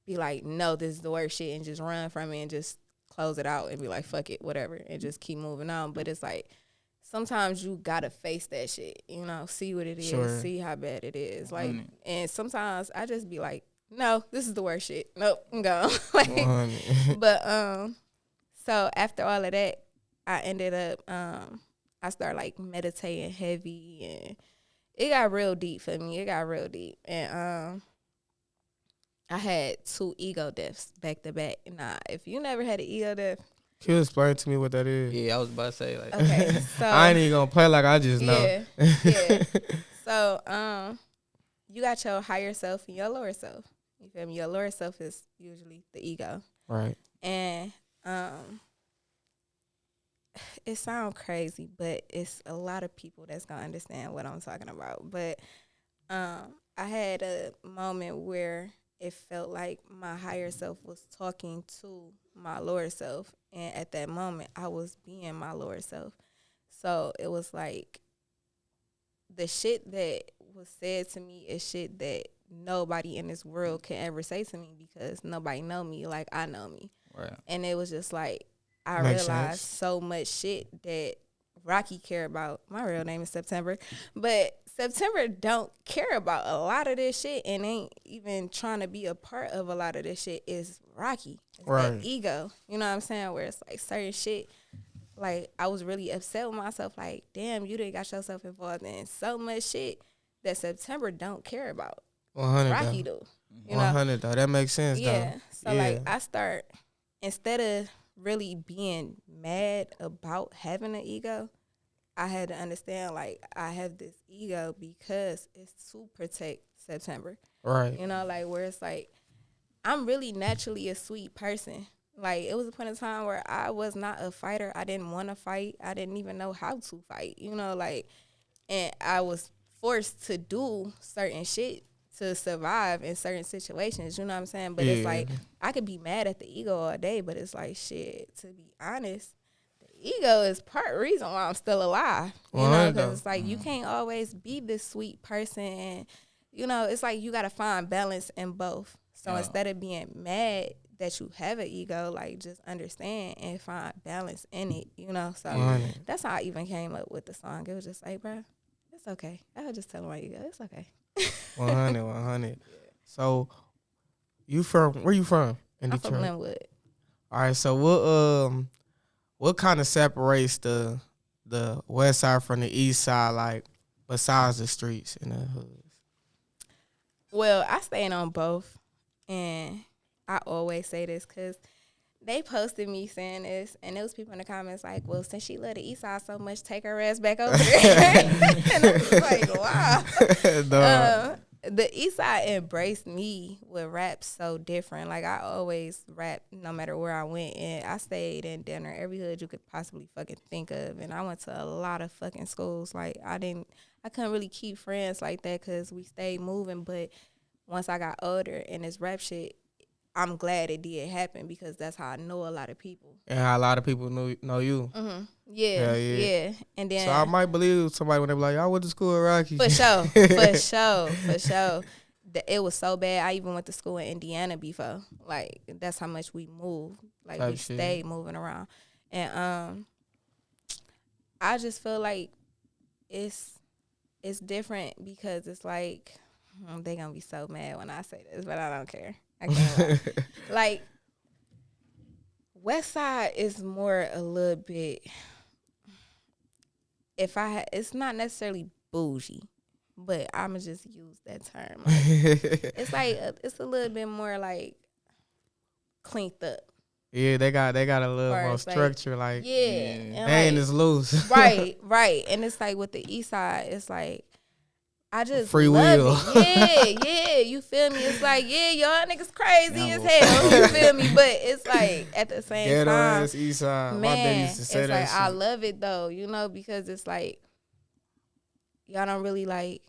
be like, no, this is the worst shit, and just run from it and just close it out and be like, fuck it, whatever, and just keep moving on. But it's like sometimes you gotta face that shit, you know, see what it is, see how bad it is. Like, and sometimes I just be like, no, this is the worst shit. Nope, I'm gone. Like, but so after all of that, I ended up I started like meditating heavy, and it got real deep for me. It got real deep, and I had 2 ego deaths back to back. Nah, if you never had an ego death,
can you explain to me what that is?
Yeah, I was about to say like.
okay, so
I ain't even gonna play like I just know.
yeah. So you got your higher self and your lower self. You feel me? Your lower self is usually the ego,
Right.
and it sounds crazy, but it's a lot of people that's gonna understand what I'm talking about. But I had a moment where it felt like my higher self was talking to my lower self, and at that moment, I was being my lower self. So it was like the shit that was said to me is shit that nobody in this world can ever say to me because nobody know me like I know me.
Right.
And it was just like I
Makes
realized
sense.
so much shit that Rocky care about. My real name is September, but September don't care about a lot of this shit and ain't even trying to be a part of a lot of this shit. Is Rocky. It's
Right.
that ego. You know what I'm saying? Where it's like certain shit. Like I was really upset with myself. Like, damn, you done got yourself involved in so much shit that September don't care about.
100
Rocky
though.
do. You know?
100 though. That makes sense
Yeah.
though.
So like I start, instead of really being mad about having an ego, I had to understand like I have this ego because it's to protect September.
Right.
You know, like where it's like I'm really naturally a sweet person. Like it was a point in time where I was not a fighter. I didn't want to fight. I didn't even know how to fight. You know, like, and I was forced to do certain shit to survive in certain situations. You know what I'm saying? But it's like I could be mad at the ego all day, but it's like shit. To be honest, the ego is part reason why I'm still alive. You know, because it's like you can't always be this sweet person, and you know, it's like you gotta find balance in both. So instead of being mad that you have an ego, like just understand and find balance in it, you know. So that's how I even came up with the song. It was just like, bro, it's okay. I was just telling my ego, it's okay.
100. So you from where you from in
I'm
Detroit?
from Linwood.
All right. So what kind of separates the west side from the east side, like besides the streets and the hoods?
Well, I stayed on both, and I always say this because they posted me saying this, and there was people in the comments like, well, since she love the east side so much, take her ass back over there. And I was like, wow. The east side embraced me with rap so different. Like, I always rap no matter where I went, and I stayed in dinner every hood you could possibly fucking think of, and I went to a lot of fucking schools. Like, I couldn't really keep friends like that because we stayed moving, but once I got older and this rap shit, I'm glad it did happen because that's how I know a lot of people.
And how a lot of people know you.
Mm-hmm. Yeah. And then
so I might believe somebody when they be like, I went to school at Rocky.
For sure. It was so bad. I even went to school in Indiana before. Like, that's how much we moved. Like, we stayed moving around. And I just feel like it's different because it's like, they gonna be so mad when I say this, but I don't care. I can't lie. Like, West Side is more a little bit, it's not necessarily bougie, but I'ma just use that term. Like, it's like it's a little bit more like cleaned up.
Yeah, they got a little more structure. Like,
yeah, and
they ain't as loose.
Right. And it's like with the East Side, it's like I just
free
love
will.
it. Yeah, you feel me? It's like, yeah, y'all niggas crazy as hell. You feel me? But it's like at the same time,
East Side.
Man,
My dad used to say
it's
that
like
shit.
I love it though, you know, because it's like y'all don't really like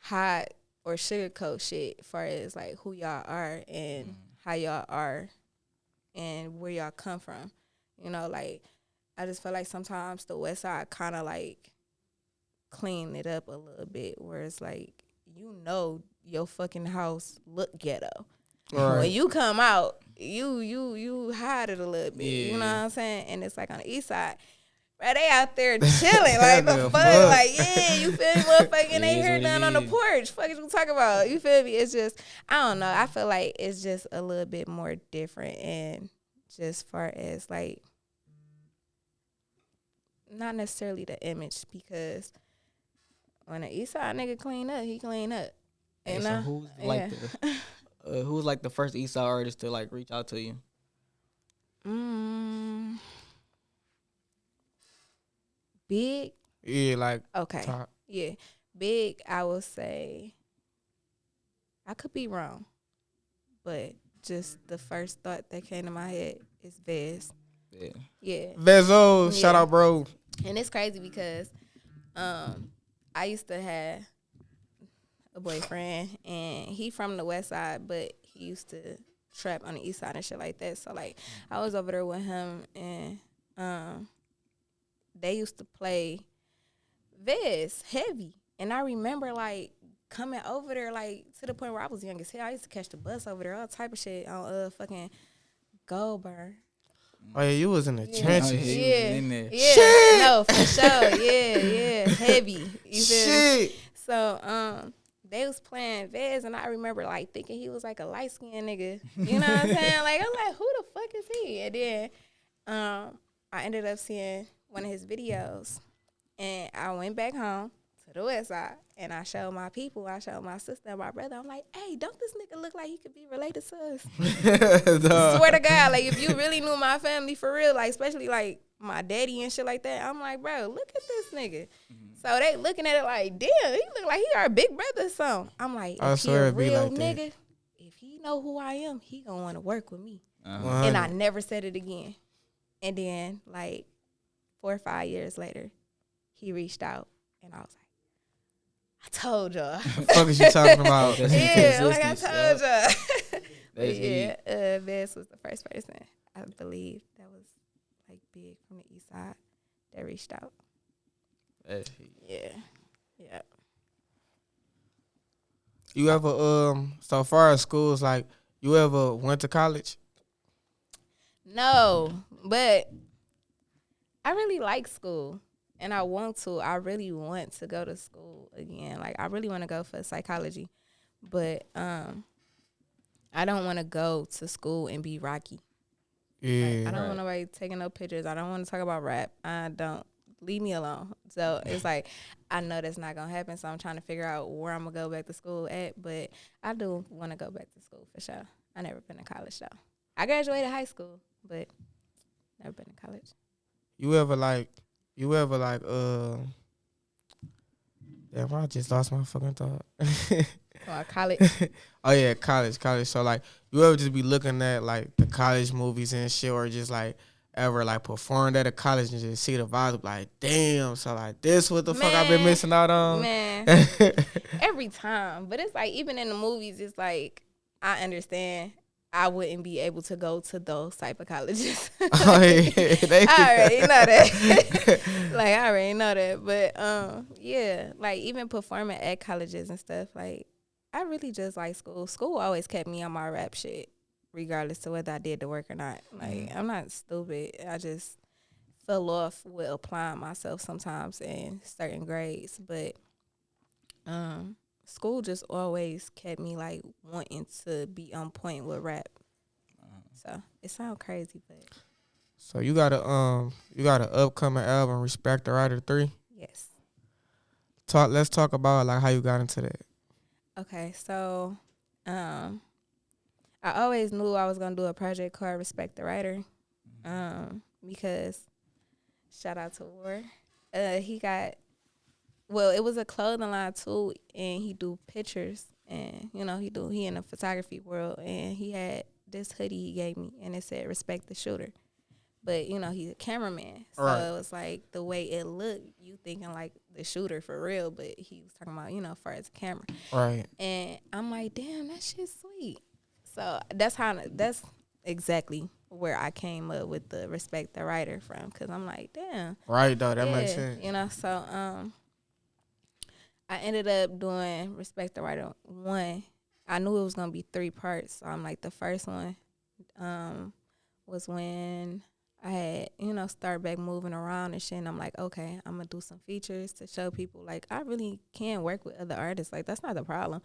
hide or sugarcoat shit as far as like who y'all are and how y'all are and where y'all come from. You know, like I just feel like sometimes the West Side kind of like clean it up a little bit, where it's like, you know, your fucking house look ghetto. Right. When you come out, you hide it a little bit. Yeah. You know what I'm saying? And it's like on the East Side, right? They out there chilling, like the fuck, like yeah, you feel me, motherfucker? And they hear nothing on the porch. Fuck is you talking about? You feel me? It's just I don't know. I feel like it's just a little bit more different, and just far as like not necessarily the image, because when an East Side nigga clean up, he clean up.
Hey, so who's like who's like the first East Side artist to like reach out to you?
Big.
Yeah, like
Okay.
top.
Yeah, Big. I will say. I could be wrong, but just the first thought that came to my head is Vez. Yeah.
Vezo, shout out, bro.
And it's crazy because I used to have a boyfriend, and he from the West Side, but he used to trap on the East Side and shit like that. So like I was over there with him, and they used to play Vez heavy, and I remember like coming over there like to the point where I was young as hell. I used to catch the bus over there, all type of shit on fucking Goldburn.
Oh yeah, you was in the trenches.
Yeah,
in there.
yeah,
Shit.
no, for sure, yeah, heavy. You feel me?
Shit.
So they was playing Vez, and I remember like thinking he was like a light skinned nigga. You know what I'm saying? Like I'm like, who the fuck is he? And then I ended up seeing one of his videos, and I went back home to the West Side, and I showed my people. I showed my sister and my brother. I'm like, hey, don't this nigga look like he could be related to us? Swear to God, like if you really knew my family for real, like especially like my daddy and shit like that, I'm like, bro, look at this nigga. So they looking at it like, damn, he look like he our big brother or something. I'm like, if he a real like nigga, if he know who I am, he gonna want to work with me. And I never said it again. And then like 4 or 5 years later, he reached out, and I was like, I told y'all.
What the fuck is you talking about?
Yeah, like I told y'all. But yeah, Vez was the first person, I believe, that was like big from the East Side that reached out. Yeah.
You ever so far as schools, like you ever went to college?
No, but I really like school, and I want to. I really want to go to school again. Like I really want to go for psychology, but I don't want to go to school and be Rocky.
Yeah,
like, I don't want nobody taking no pictures. I don't want to talk about rap. I don't. Leave me alone. So it's like I know that's not gonna happen. So I'm trying to figure out where I'm gonna go back to school at. But I do want to go back to school for sure. I never been to college though. I graduated high school, but never been to college.
You ever damn, I just lost my fucking thought.
College.
Oh yeah, college. So like, you ever just be looking at like the college movies and shit, or just like ever like performed at a college and just see the vibe, like damn, so like this what the fuck I've been missing out on?
Man, every time. But it's like even in the movies, it's like I understand I wouldn't be able to go to those type of colleges.
Oh, yeah,
I already know that. Like I already know that. But yeah, like even performing at colleges and stuff, like I really just like school. School always kept me on my rap shit, regardless to whether I did the work or not. Like I'm not stupid. I just fell off with applying myself sometimes in certain grades. But school just always kept me like wanting to be on point with rap. So it sounds crazy, but
so you got a upcoming album, Respect the Writer 3.
yes.
Let's talk about like how you got into that.
Okay, so I always knew I was gonna do a project called Respect the Writer, because shout out to War, he got. Well, it was a clothing line too, and he do pictures, and you know he in the photography world, and he had this hoodie he gave me, and it said "Respect the Shooter," but you know he's a cameraman, so it was like the way it looked, you thinking like the shooter for real, but he was talking about far as the camera,
right?
And I'm like, damn, that shit's sweet. So that's exactly where I came up with the Respect the Writer from, because I'm like, damn,
right though, that makes sense,
So I ended up doing Respect the Writer 1. I knew it was going to be 3 parts. So I'm like, the first one was when I had, start back moving around and shit. And I'm like, okay, I'm going to do some features to show people, like, I really can work with other artists. Like, that's not the problem.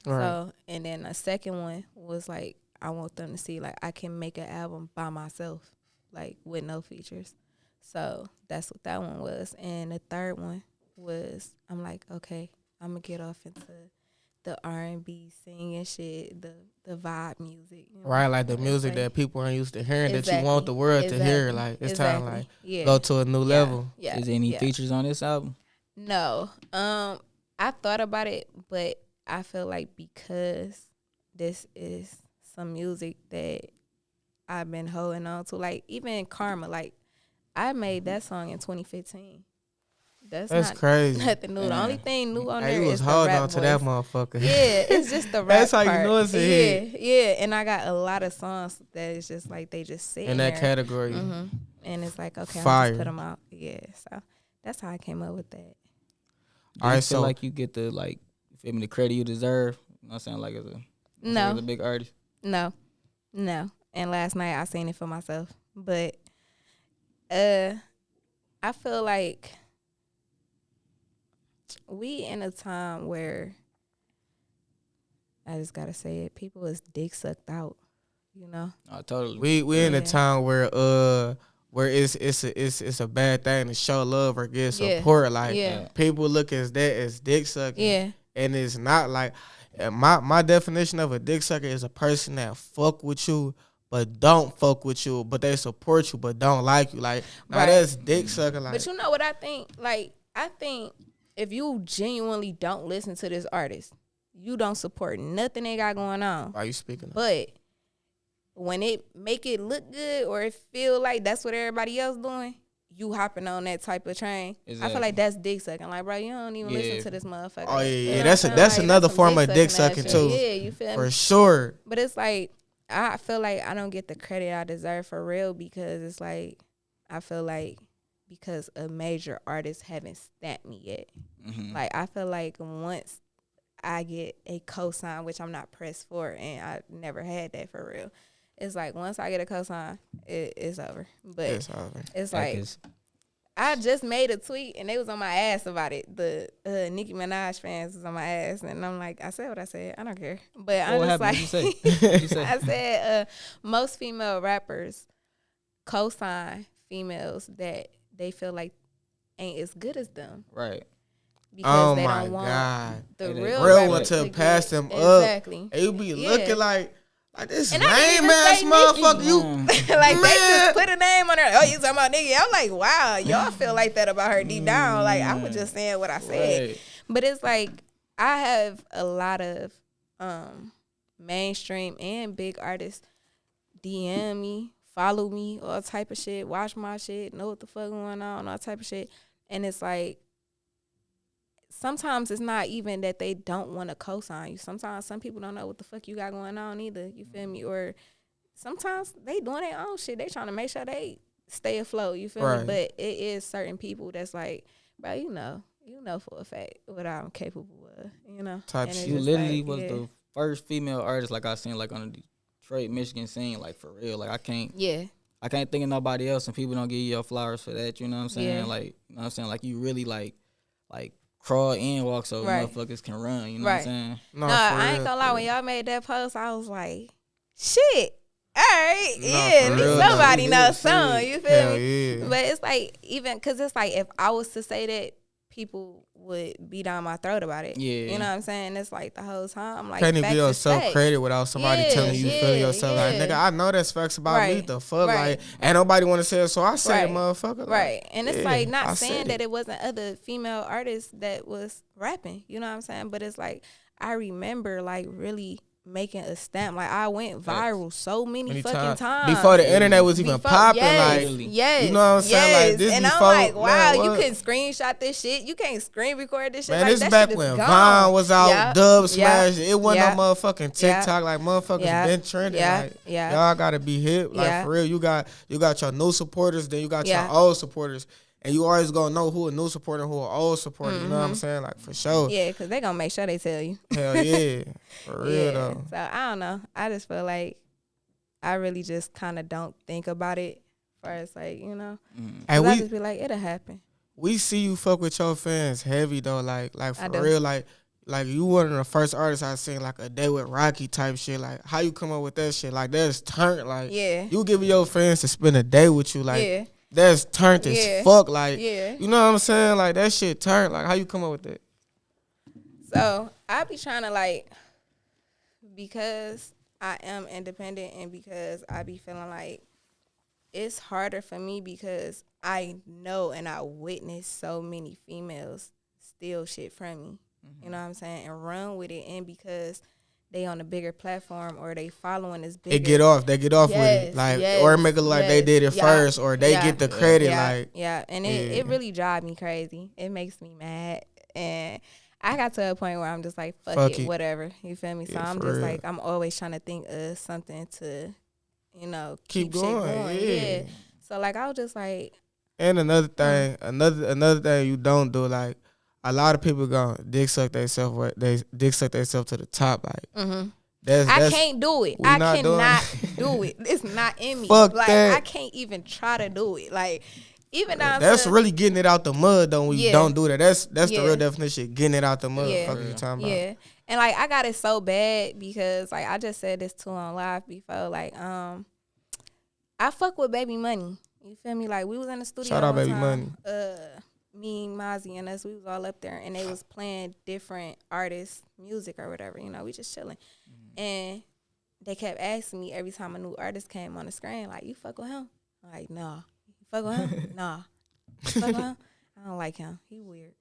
Right. So, and then the second one was like, I want them to see, like, I can make an album by myself, like, with no features. So that's what that one was. And the third one was, I'm like, okay, I'm gonna get off into the R&B singing shit, the vibe music. You know?
Right, like the music that people aren't used to hearing that you want the world to hear. Like it's time to like go to a new level.
Yeah.
Is there any features on this album?
No. I thought about it, but I feel like because this is some music that I've been holding on to, like even Karma, like I made that song in 2015. That's not
crazy.
Nothing new. The only thing new on there
you
is
was
the
holding
rap
on to
voice.
that motherfucker.
Yeah, it's just the rap
That's how
part.
you know it's a hit.
Yeah, and I got a lot of songs that is just like they just sit
In that
there.
category.
And it's like, okay, I'll
Fire.
just put them out. Yeah, so that's how I came up with that.
Do you feel like you get the like, you feel me, the credit you deserve? You know what I'm saying? Like as a big artist.
No. And last night I seen it for myself, but I feel like we in a time where I just gotta say it, people is dick sucked out, you know.
Oh, totally.
We in a time where it's a bad thing to show love or get support. Like people look at that as dick sucking.
Yeah.
And it's not like my definition of a dick sucker is a person that fuck with you but don't fuck with you, but they support you but don't like you. Like now that's dick sucking. Like,
but you know what I think? Like I think if you genuinely don't listen to this artist, you don't support nothing they got going on.
Why you speaking?
But when it make it look good or it feel like that's what everybody else doing, you hopping on that type of train.
Exactly.
I feel like that's dick sucking. Like, bro, you don't even listen to this motherfucker.
Oh yeah,
You
yeah.
know
That's
what I'm
that's
saying?
another
Like,
form of dick
sucking
sucking too.
Yeah, you feel
for
me?
sure.
But it's like I feel like I don't get the credit I deserve for real because it's like I feel like because a major artist haven't stamped me yet. Like I feel like once I get a cosign, which I'm not pressed for, and I never had that for real. It's like once I get a cosign, it's over. But it's like I just made a tweet and they was on my ass about it. The Nicki Minaj fans was on my ass, and I'm like, I said what I said. I don't care. But I'm just like,
What'd you say?
I said most female rappers co-sign females that they feel like ain't as good as them.
Right.
Because they don't want the
real one to pass them up.
Exactly.
And you be looking like this
and
lame ass motherfucker. You
like they just put a name on her. Oh, you talking about Nicki? I'm like, wow, y'all feel like that about her deep down. Like I was just saying what I said.
Right.
But it's like I have a lot of mainstream and big artists DM me, follow me, all type of shit, watch my shit, know what the fuck going on, all type of shit. And it's like sometimes it's not even that they don't want to co-sign you. Sometimes some people don't know what the fuck you got going on either. You feel me? Or sometimes they doing their own shit. They trying to make sure they stay afloat. You feel me? But it is certain people that's like, bro, you know for a fact what I'm capable of. You know,
type
and
shit.
You literally was the first female artist like I seen like on the Detroit, Michigan scene, like for real. Like I can't think of nobody else, and people don't give you your flowers for that. You know what I'm saying?
Yeah.
Like, you know what I'm saying? Like you really like crawl and walk so motherfuckers can run. You know what I'm saying?
No, I ain't gonna lie. When y'all made that post, I was like, shit. All right, at least somebody knows something. You feel me?
Yeah.
But it's like even because it's like if I was to say that, people would be down my throat about it.
Yeah.
You know what I'm saying? It's like the whole time. Like,
can't even give yourself
facts.
credit without somebody telling you feeling yourself. Like, nigga, I know that's facts about me. The fuck? Like, ain't nobody want to say it, so I said it, motherfucker.
Right. And it's like not saying that it wasn't other female artists that was rapping. You know what I'm saying? But it's like, I remember like really making a stamp. Like I went viral so many fucking times
before the internet was even popping. Like, you know what I'm saying? Like this
and
before,
I'm like, wow,
man,
you can screenshot this shit. You can't screen record this shit.
Man,
like,
this
that
back
shit
when
gone.
Vine was out, Dub Smash. It wasn't no
Yep.
motherfucking TikTok. Like motherfuckers been trending. Like y'all gotta be hip. Like for real, you got your new supporters, then you got your old supporters. And you always gonna know who a new supporter and who an old supporter. You know what I'm saying? Like, for sure.
Yeah, because they gonna make sure they tell you.
Hell yeah. For real, though.
So, I don't know. I just feel like I really just kind of don't think about it first, like, you know.
And
I just be like, it'll happen.
We see you fuck with your fans heavy, though. Like for
do.
real, like you one of the first artists I seen, like, a day with Rocky type shit. Like, how you come up with that shit? Like, that's turn. Like, you giving your fans to spend a day with you. Like, that's turned as fuck. Like,
yeah.
You know what I'm saying? Like, that shit turned. Like, how you come up with that?
So I be trying to like, because I am independent and because I be feeling like it's harder for me because I know and I witness so many females steal shit from me. You know what I'm saying? And run with it. And because they on a bigger platform or they following this bigger. They get off with
it. Like, or make it look like they did it first or they get the credit.
And it really drives me crazy. It makes me mad. And I got to a point where I'm just like, fuck it, whatever. You feel me? So I'm just like, I'm always trying to think of something to, you know, keep going. Shit going. Yeah. So like, I was just like.
And another thing, another thing you don't do, like, a lot of people gonna dick suck themselves to the top. Like,
I can't do it. I cannot do it. It's not in me.
Fuck
like
that.
I can't even try to do it. Like even down
that's really getting it out the mud though when you don't do that. That's the real definition, getting it out the mud. Fuck you talking about.
Yeah. And like I got it so bad because like I just said this too on live before. Like I fuck with Baby Money. You feel me? Like we was in the studio.
Shout out Baby Money.
Me, Mozzie, and us, we was all up there, and they was playing different artists' music or whatever. You know, we just chilling. And they kept asking me every time a new artist came on the screen, like, you fuck with him? I'm like, nah. You fuck with him? Nah. You fuck with him? I don't like him. He weird.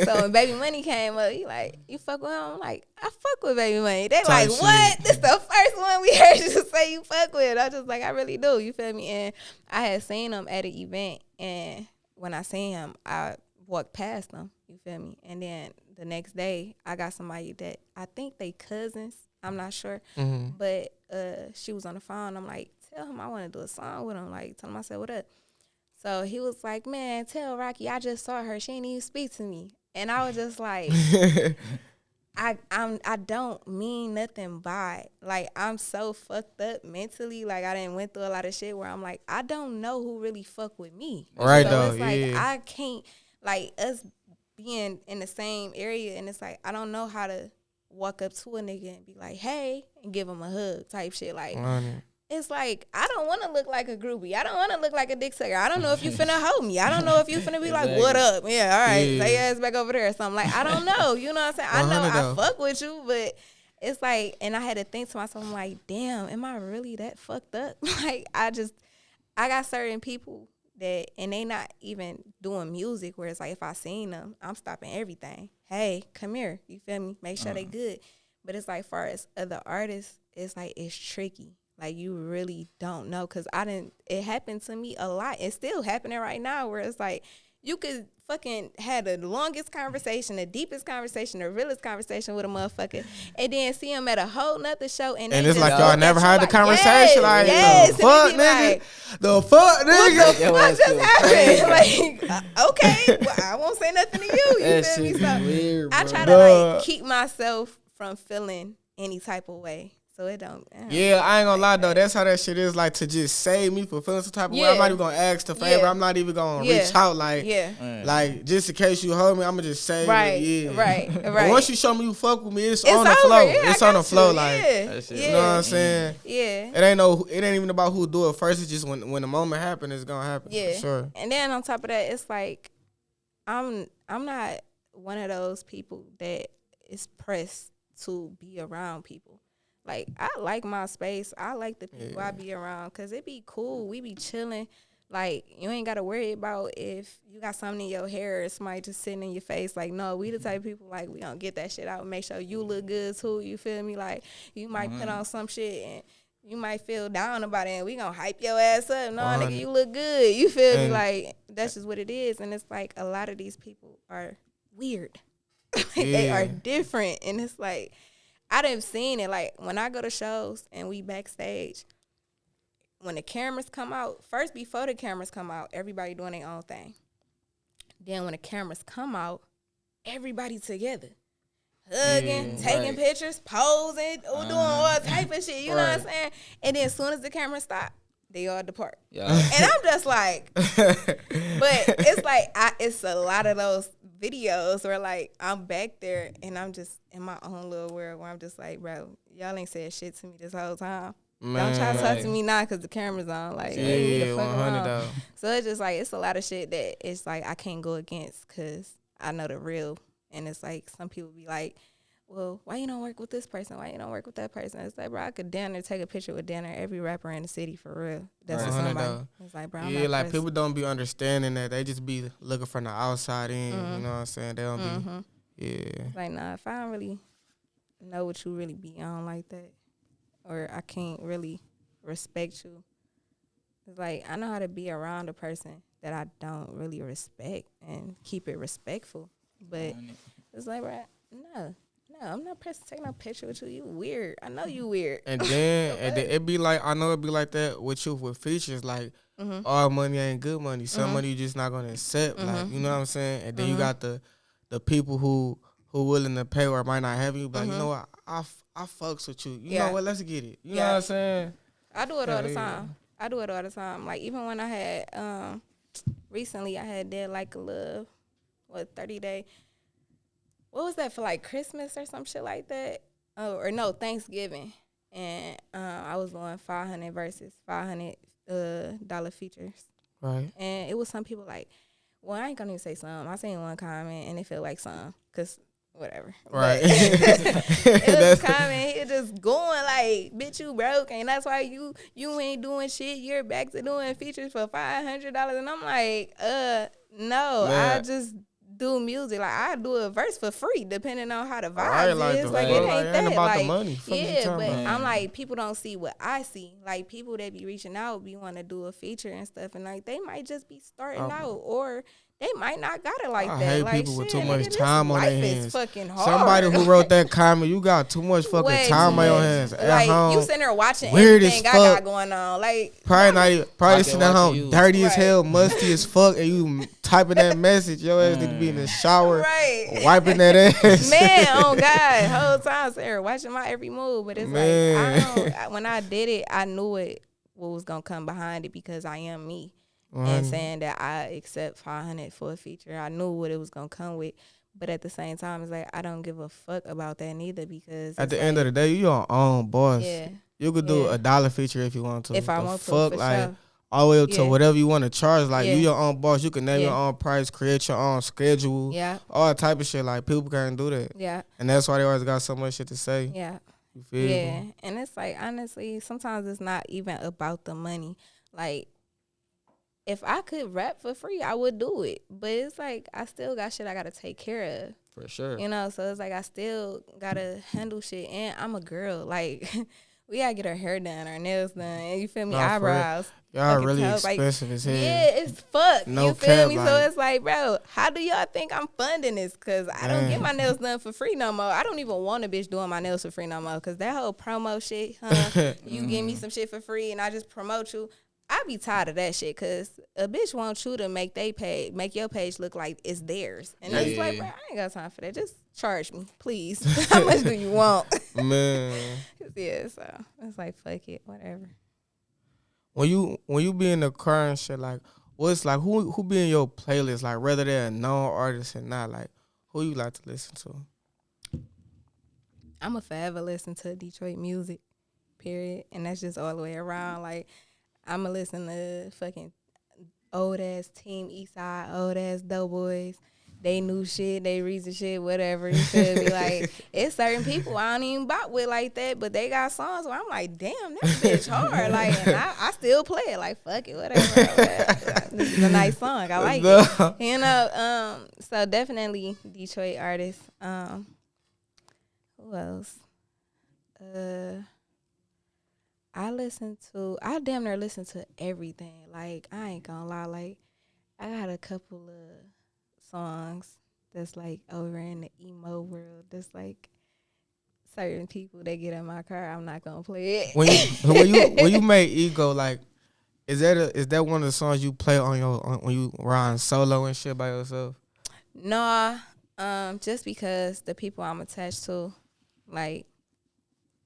So when Baby Money came up, he like, you fuck with him? I'm like, I fuck with Baby Money. They like, what? This the first one we heard you say you fuck with. I just like, I really do. You feel me? And I had seen him at an event, and when I seen him, I walked past him, you feel me? And then the next day, I got somebody that I think they cousins, I'm not sure, but she was on the phone. I'm like, tell him I want to do a song with him. Like, tell him I said, what up? So he was like, man, tell Rocky, I just saw her. She ain't even speak to me. And I was just like, I don't mean nothing by it. Like, I'm so fucked up mentally. Like, I done went through a lot of shit where I'm like, I don't know who really fuck with me.
Right,
so
though,
it's like, I can't, like, us being in the same area, and it's like, I don't know how to walk up to a nigga and be like, hey, and give him a hug type shit. Like, it's like, I don't want to look like a groupie. I don't want to look like a dick sucker. I don't know if you finna hold me. I don't know if you finna be like, what up? Yeah, all right, lay your ass back over there or something. Like, I don't know. You know what I'm saying? I know I fuck with you, but it's like, and I had to think to myself, I'm like, damn, am I really that fucked up? Like, I got certain people that, and they not even doing music where it's like, if I seen them, I'm stopping everything. Hey, come here. You feel me? Make sure they good. But it's like, far as other artists, it's like, it's tricky. Like, you really don't know, because it happened to me a lot. It's still happening right now where it's like, you could fucking have the longest conversation, the deepest conversation, the realest conversation with a motherfucker, and then see him at a whole nother show, and
it's like y'all never had the conversation.
Yes,
the fuck, nigga?
Like,
the fuck, nigga?
What just happened? Like, okay, well, I won't say nothing to you. You feel me? So
weird,
I try to like keep myself from feeling any type of way. So it don't.
Yeah, I ain't gonna lie though. That's how that shit is. Like, to just save me for feeling some type of way. I'm not even gonna ask the favor. I'm not even gonna reach out. Like, like, just in case you hold me, I'm gonna just say,
right.
But once you show me you fuck with me, it's on the flow. It's on the flow. Like, you know what I'm saying?
Yeah.
It ain't even about who do it first. It's just when the moment happens, it's gonna happen.
Yeah.
For sure.
And then on top of that, it's like, I'm not one of those people that is pressed to be around people. Like, I like my space. I like the people I be around, because it be cool. We be chilling. Like, you ain't got to worry about if you got something in your hair or somebody just sitting in your face. Like, no, we the type of people, like, we gonna get that shit out and make sure you look good, too. You feel me? Like, you might put on some shit and you might feel down about it, and we gonna hype your ass up. No, nigga, you look good. You feel me? Like, that's just what it is. And it's like, a lot of these people are weird. They are different. And it's like, I done seen it. Like, when I go to shows and we backstage, when the cameras come out, first, before the cameras come out, everybody doing their own thing. Then when the cameras come out, everybody together. Hugging, taking pictures, posing, doing all type of shit. You know what I'm saying? And then as soon as the cameras stop, they all depart. And I'm just like, but it's like, it's a lot of those videos where, like, I'm back there and I'm just in my own little world where I'm just like, bro, y'all ain't said shit to me this whole time. Don't try to talk to me now because the camera's on. Like, leave me the fuck
100
alone.
though.
So it's just like, it's a lot of shit that it's like I can't go against because I know the real. And it's like some people be like, well, why you don't work with this person? Why you don't work with that person? It's like, bro, I could damn near take a picture with damn near every rapper in the city for real. That's what somebody. It's like, bro, I'm
yeah,
not
like
pressed.
people don't be understanding that. They just be looking from the outside in. You know what I'm saying? They don't be. Yeah.
It's like, nah, if I don't really know what you really be on like that, or I can't really respect you. It's like, I know how to be around a person that I don't really respect and keep it respectful. But it's like, bro, no, I'm not pressed to take no picture with you. You weird. I know you weird.
And then it be like, I know it be like that with you with features. Like, all money ain't good money. Some money you just not gonna accept. Like, you know what I'm saying? And then you got the people who willing to pay or might not have you. But like, you know what? I fucks with you. You know what? Let's get it. You know what I'm saying?
I do it all the time. I do it all the time. Like, even when I had, recently I had did like a little, 30-day, what was that for, like Christmas or some shit like that? Oh, or no, Thanksgiving. And I was doing 500 versus $500 features. Right. And it was some people like, well, I ain't gonna even say some. I seen one comment and it felt like some, cause whatever. Right. It was a comment. He was just going like, bitch, you broke, and that's why you ain't doing shit. You're back to doing features for $500, and I'm like, no, I just do music. Like, I do a verse for free, depending on how the vibe is. Like, it ain't that.
About
like,
the money.
Yeah, but I'm like, people don't see what I see. Like, people that be reaching out be want to do a feature and stuff, and like, they might just be starting out, or they might not got it like
I
that.
hate
like,
people
shit,
with too
nigga,
much time on their
life
hands.
is fucking hard.
Somebody who wrote that comment, you got too much fucking time on your hands. At
like,
home,
you sitting there watching
weird
everything I got going on. Like,
probably sitting at home dirty as hell, musty as fuck, and you typing that message. Your ass need to be in the shower, wiping that ass.
Man, oh God, whole time sitting there watching my every move. But it's like, when I did it, I knew what was gonna come behind it because I am me. And saying that I accept 500 for a feature, I knew what it was gonna come with. But at the same time, it's like, I don't give a fuck about that neither, because
at the end of the day, you your own boss.
Yeah,
you could do $1 feature if you want to.
If I want to,
fuck,
for
like
sure.
all the way up to whatever you want to charge. Like, you your own boss. You can name your
Yeah.
own price, create your own schedule.
Yeah.
All type of shit. Like, people can't do that.
Yeah.
And that's why they always got so much shit to say.
Yeah.
You feel
Yeah.
me?
And it's like, honestly, sometimes it's not even about the money. Like, if I could rap for free, I would do it. But it's like, I still got shit I got to take care of.
For sure.
You know, so it's like, I still got to handle shit. And I'm a girl. Like, we got to get our hair done, our nails done. You feel me? Eyebrows.
Y'all really expensive as hell.
Yeah, it's fuck.
No
you feel
cap,
me?
like,
So it's like, bro, how do y'all think I'm funding this? Because I don't get my nails done for free no more. I don't even want a bitch doing my nails for free no more. Because that whole promo shit, you give me some shit for free and I just promote you. I be tired of that shit, because a bitch wants you to make your page look like it's theirs. And it's like, bro, I ain't got time for that. Just charge me, please. How much do you want?
Man.
Yeah, so it's like, fuck it, whatever.
When you be in the car and shit, like, what's like, who be in your playlist? Like, whether they're a known artist or not, like, who you like to listen to?
I'm a forever listen to Detroit music, period. And that's just all the way around. Like, I'm going to listen to fucking old-ass Team Eastside, old-ass Doughboys. They new shit, they recent shit, whatever. You feel me? Like, it's certain people I don't even bop with like that, but they got songs where I'm like, damn, that bitch hard. Like, and I still play it. Like, fuck it, whatever. This is a nice song. I like it. You know, so definitely Detroit artists. Who else? I damn near listen to everything. Like, I ain't gonna lie. Like, I got a couple of songs that's like over in the emo world. That's like certain people that get in my car, I'm not gonna play it.
When you make Ego, like, is that one of the songs you play when you ride solo and shit by yourself?
Nah, just because the people I'm attached to, like,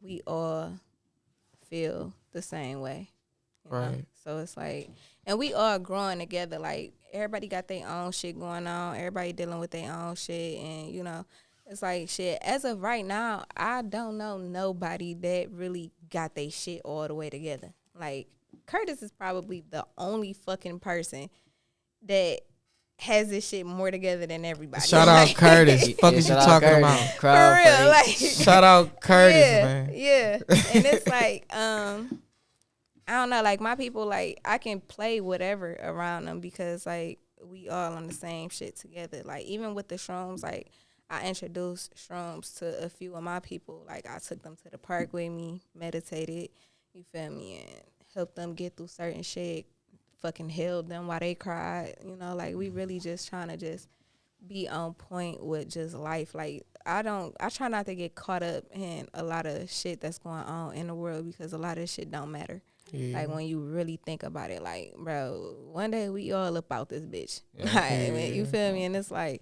we all feel the same way. You know? So it's like, and we all growing together. Like, everybody got their own shit going on. Everybody dealing with their own shit. And, you know, it's like, shit, as of right now, I don't know nobody that really got they shit all the way together. Like, Curtis is probably the only fucking person that has this shit more together than everybody.
Shout out Curtis. Fuck is you talking about?
For real, like
shout out Curtis, man.
Yeah. And it's like, I don't know, like my people, like I can play whatever around them because like we all on the same shit together. Like even with the shrooms, like I introduced shrooms to a few of my people. Like I took them to the park with me, meditated, you feel me, and helped them get through certain shit. Fucking held them while they cried, you know, like we really just trying to just be on point with just life. Like I try not to get caught up in a lot of shit that's going on in the world because a lot of shit don't matter. Yeah. Like when you really think about it, like bro, one day we all up out this bitch. Yeah. Like, you feel me? And it's like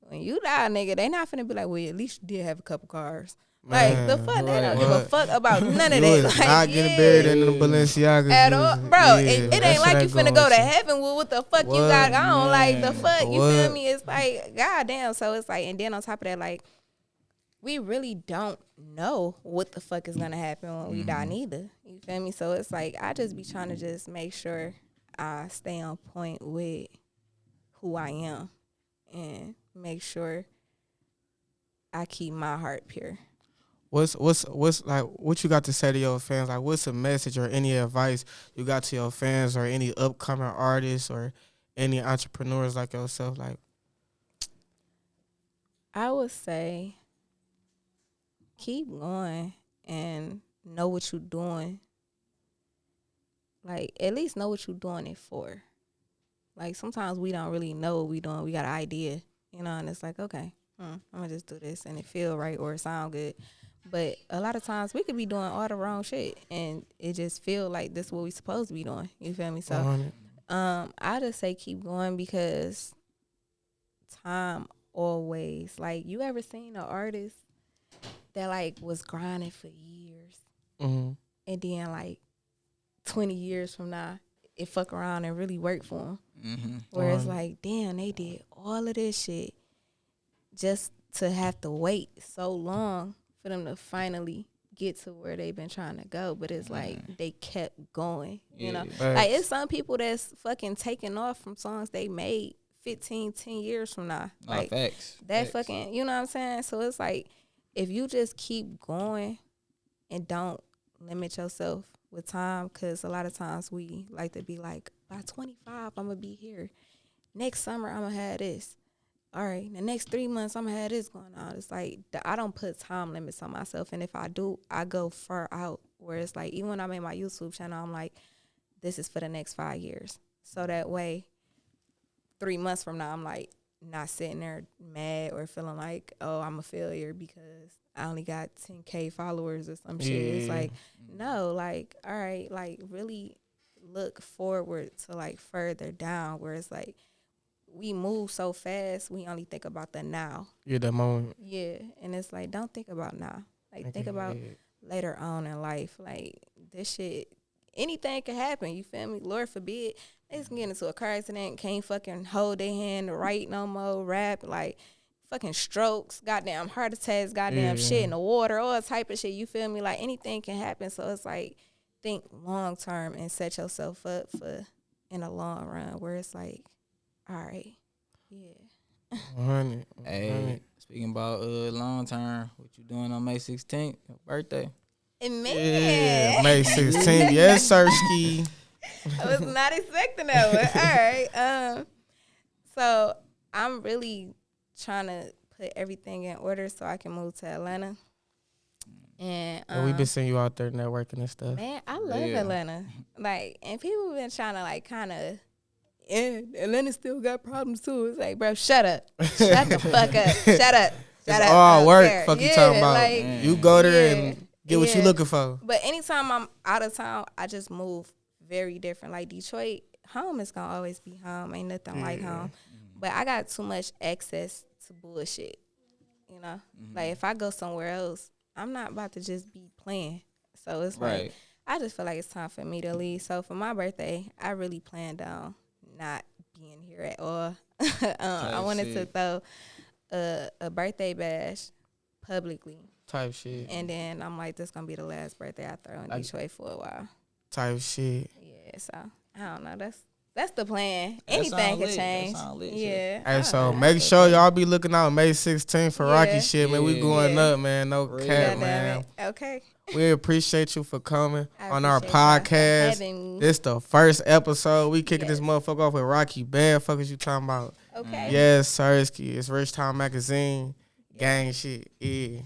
when you die, nigga, they not finna be like, well, at least you did have a couple cars. Man, like, the fuck, they don't give a fuck about none of that. Like,
not getting buried in the Balenciagas.
At all. Bro, it ain't like you finna go to heaven. Well, what the fuck you got on? Like, the fuck, you feel me? It's like, goddamn. So it's like, and then on top of that, like, we really don't know what the fuck is gonna happen when we die neither. You feel me? So it's like, I just be trying to just make sure I stay on point with who I am and make sure I keep my heart pure.
What's like what you got to say to your fans? Like what's a message or any advice you got to your fans or any upcoming artists or any entrepreneurs like yourself? Like
I would say keep going and know what you're doing. Like at least know what you're doing it for. Like sometimes we don't really know what we're doing. We got an idea, you know, and it's like, okay, I'm gonna just do this and it feel right or it sound good. But a lot of times we could be doing all the wrong shit and it just feel like this is what we supposed to be doing. You feel me? So I just say keep going because time always, like you ever seen an artist that like was grinding for years and then like 20 years from now it fuck around and really work for them. Where it's like, damn, they did all of this shit just to have to wait so long for them to finally get to where they've been trying to go. But it's like they kept going, you know? Like it's some people that's fucking taking off from songs they made 10 years from now. Like
facts.
Fucking, you know what I'm saying? So it's like if you just keep going and don't limit yourself with time, because a lot of times we like to be like, by 25, I'm going to be here. Next summer, I'm going to have this. All right, the next 3 months, I'm going to have this going on. It's like, I don't put time limits on myself. And if I do, I go far out. Where it's like, even when I made my YouTube channel, I'm like, this is for the next 5 years. So that way, 3 months from now, I'm like, not sitting there mad or feeling like, oh, I'm a failure because I only got 10K followers or some shit. It's like, no, like, all right, like, really look forward to, like, further down where it's like, we move so fast, we only think about the now.
Yeah, that moment.
Yeah, and it's like, don't think about now. Like, think about later on in life. Like, this shit, anything can happen, you feel me? Lord forbid, they can get into a car accident, can't fucking hold their hand to write no more, rap, like, fucking strokes, goddamn heart attacks, goddamn shit in the water, all type of shit, you feel me? Like, anything can happen, so it's like, think long term and set yourself up for in the long run where it's like, all right, yeah.
100.
Hey, speaking about long term, what you doing on May 16th, your birthday?
And man,
yeah, May 16th, yes, Sirski.
I was not expecting that one. All right, so I'm really trying to put everything in order so I can move to Atlanta. And
we've been seeing you out there networking and stuff.
Man, I love Atlanta. Like, and people been trying to like kind of. And Atlanta still got problems too. It's like, bro, shut up. Shut the fuck up. Shut up.
It's all work. Fuck you talking about. Like, you go there and get what you looking for.
But anytime I'm out of town, I just move very different. Like Detroit, home is gonna always be home. Ain't nothing like home. But I got too much access to bullshit. You know? Like if I go somewhere else, I'm not about to just be playing. So it's like I just feel like it's time for me to leave. So for my birthday, I really planned on not being here at all. I wanted to throw a birthday bash, publicly.
Type shit.
And then I'm like, this gonna be the last birthday I throw in Detroit for a while.
Type shit.
Yeah, so I don't know. That's the plan. Anything could change. Yeah.
Hey, so make sure y'all be looking out May 16th for Rocky shit, man. We going up, man. No cap, man.
Okay.
We appreciate you for coming on our podcast. This the first episode. We kicking this motherfucker off with Rocky Bad. Fuck is you talking about?
Okay.
Yes, Sirski. It's Richtown Magazine. Gang shit. Yeah.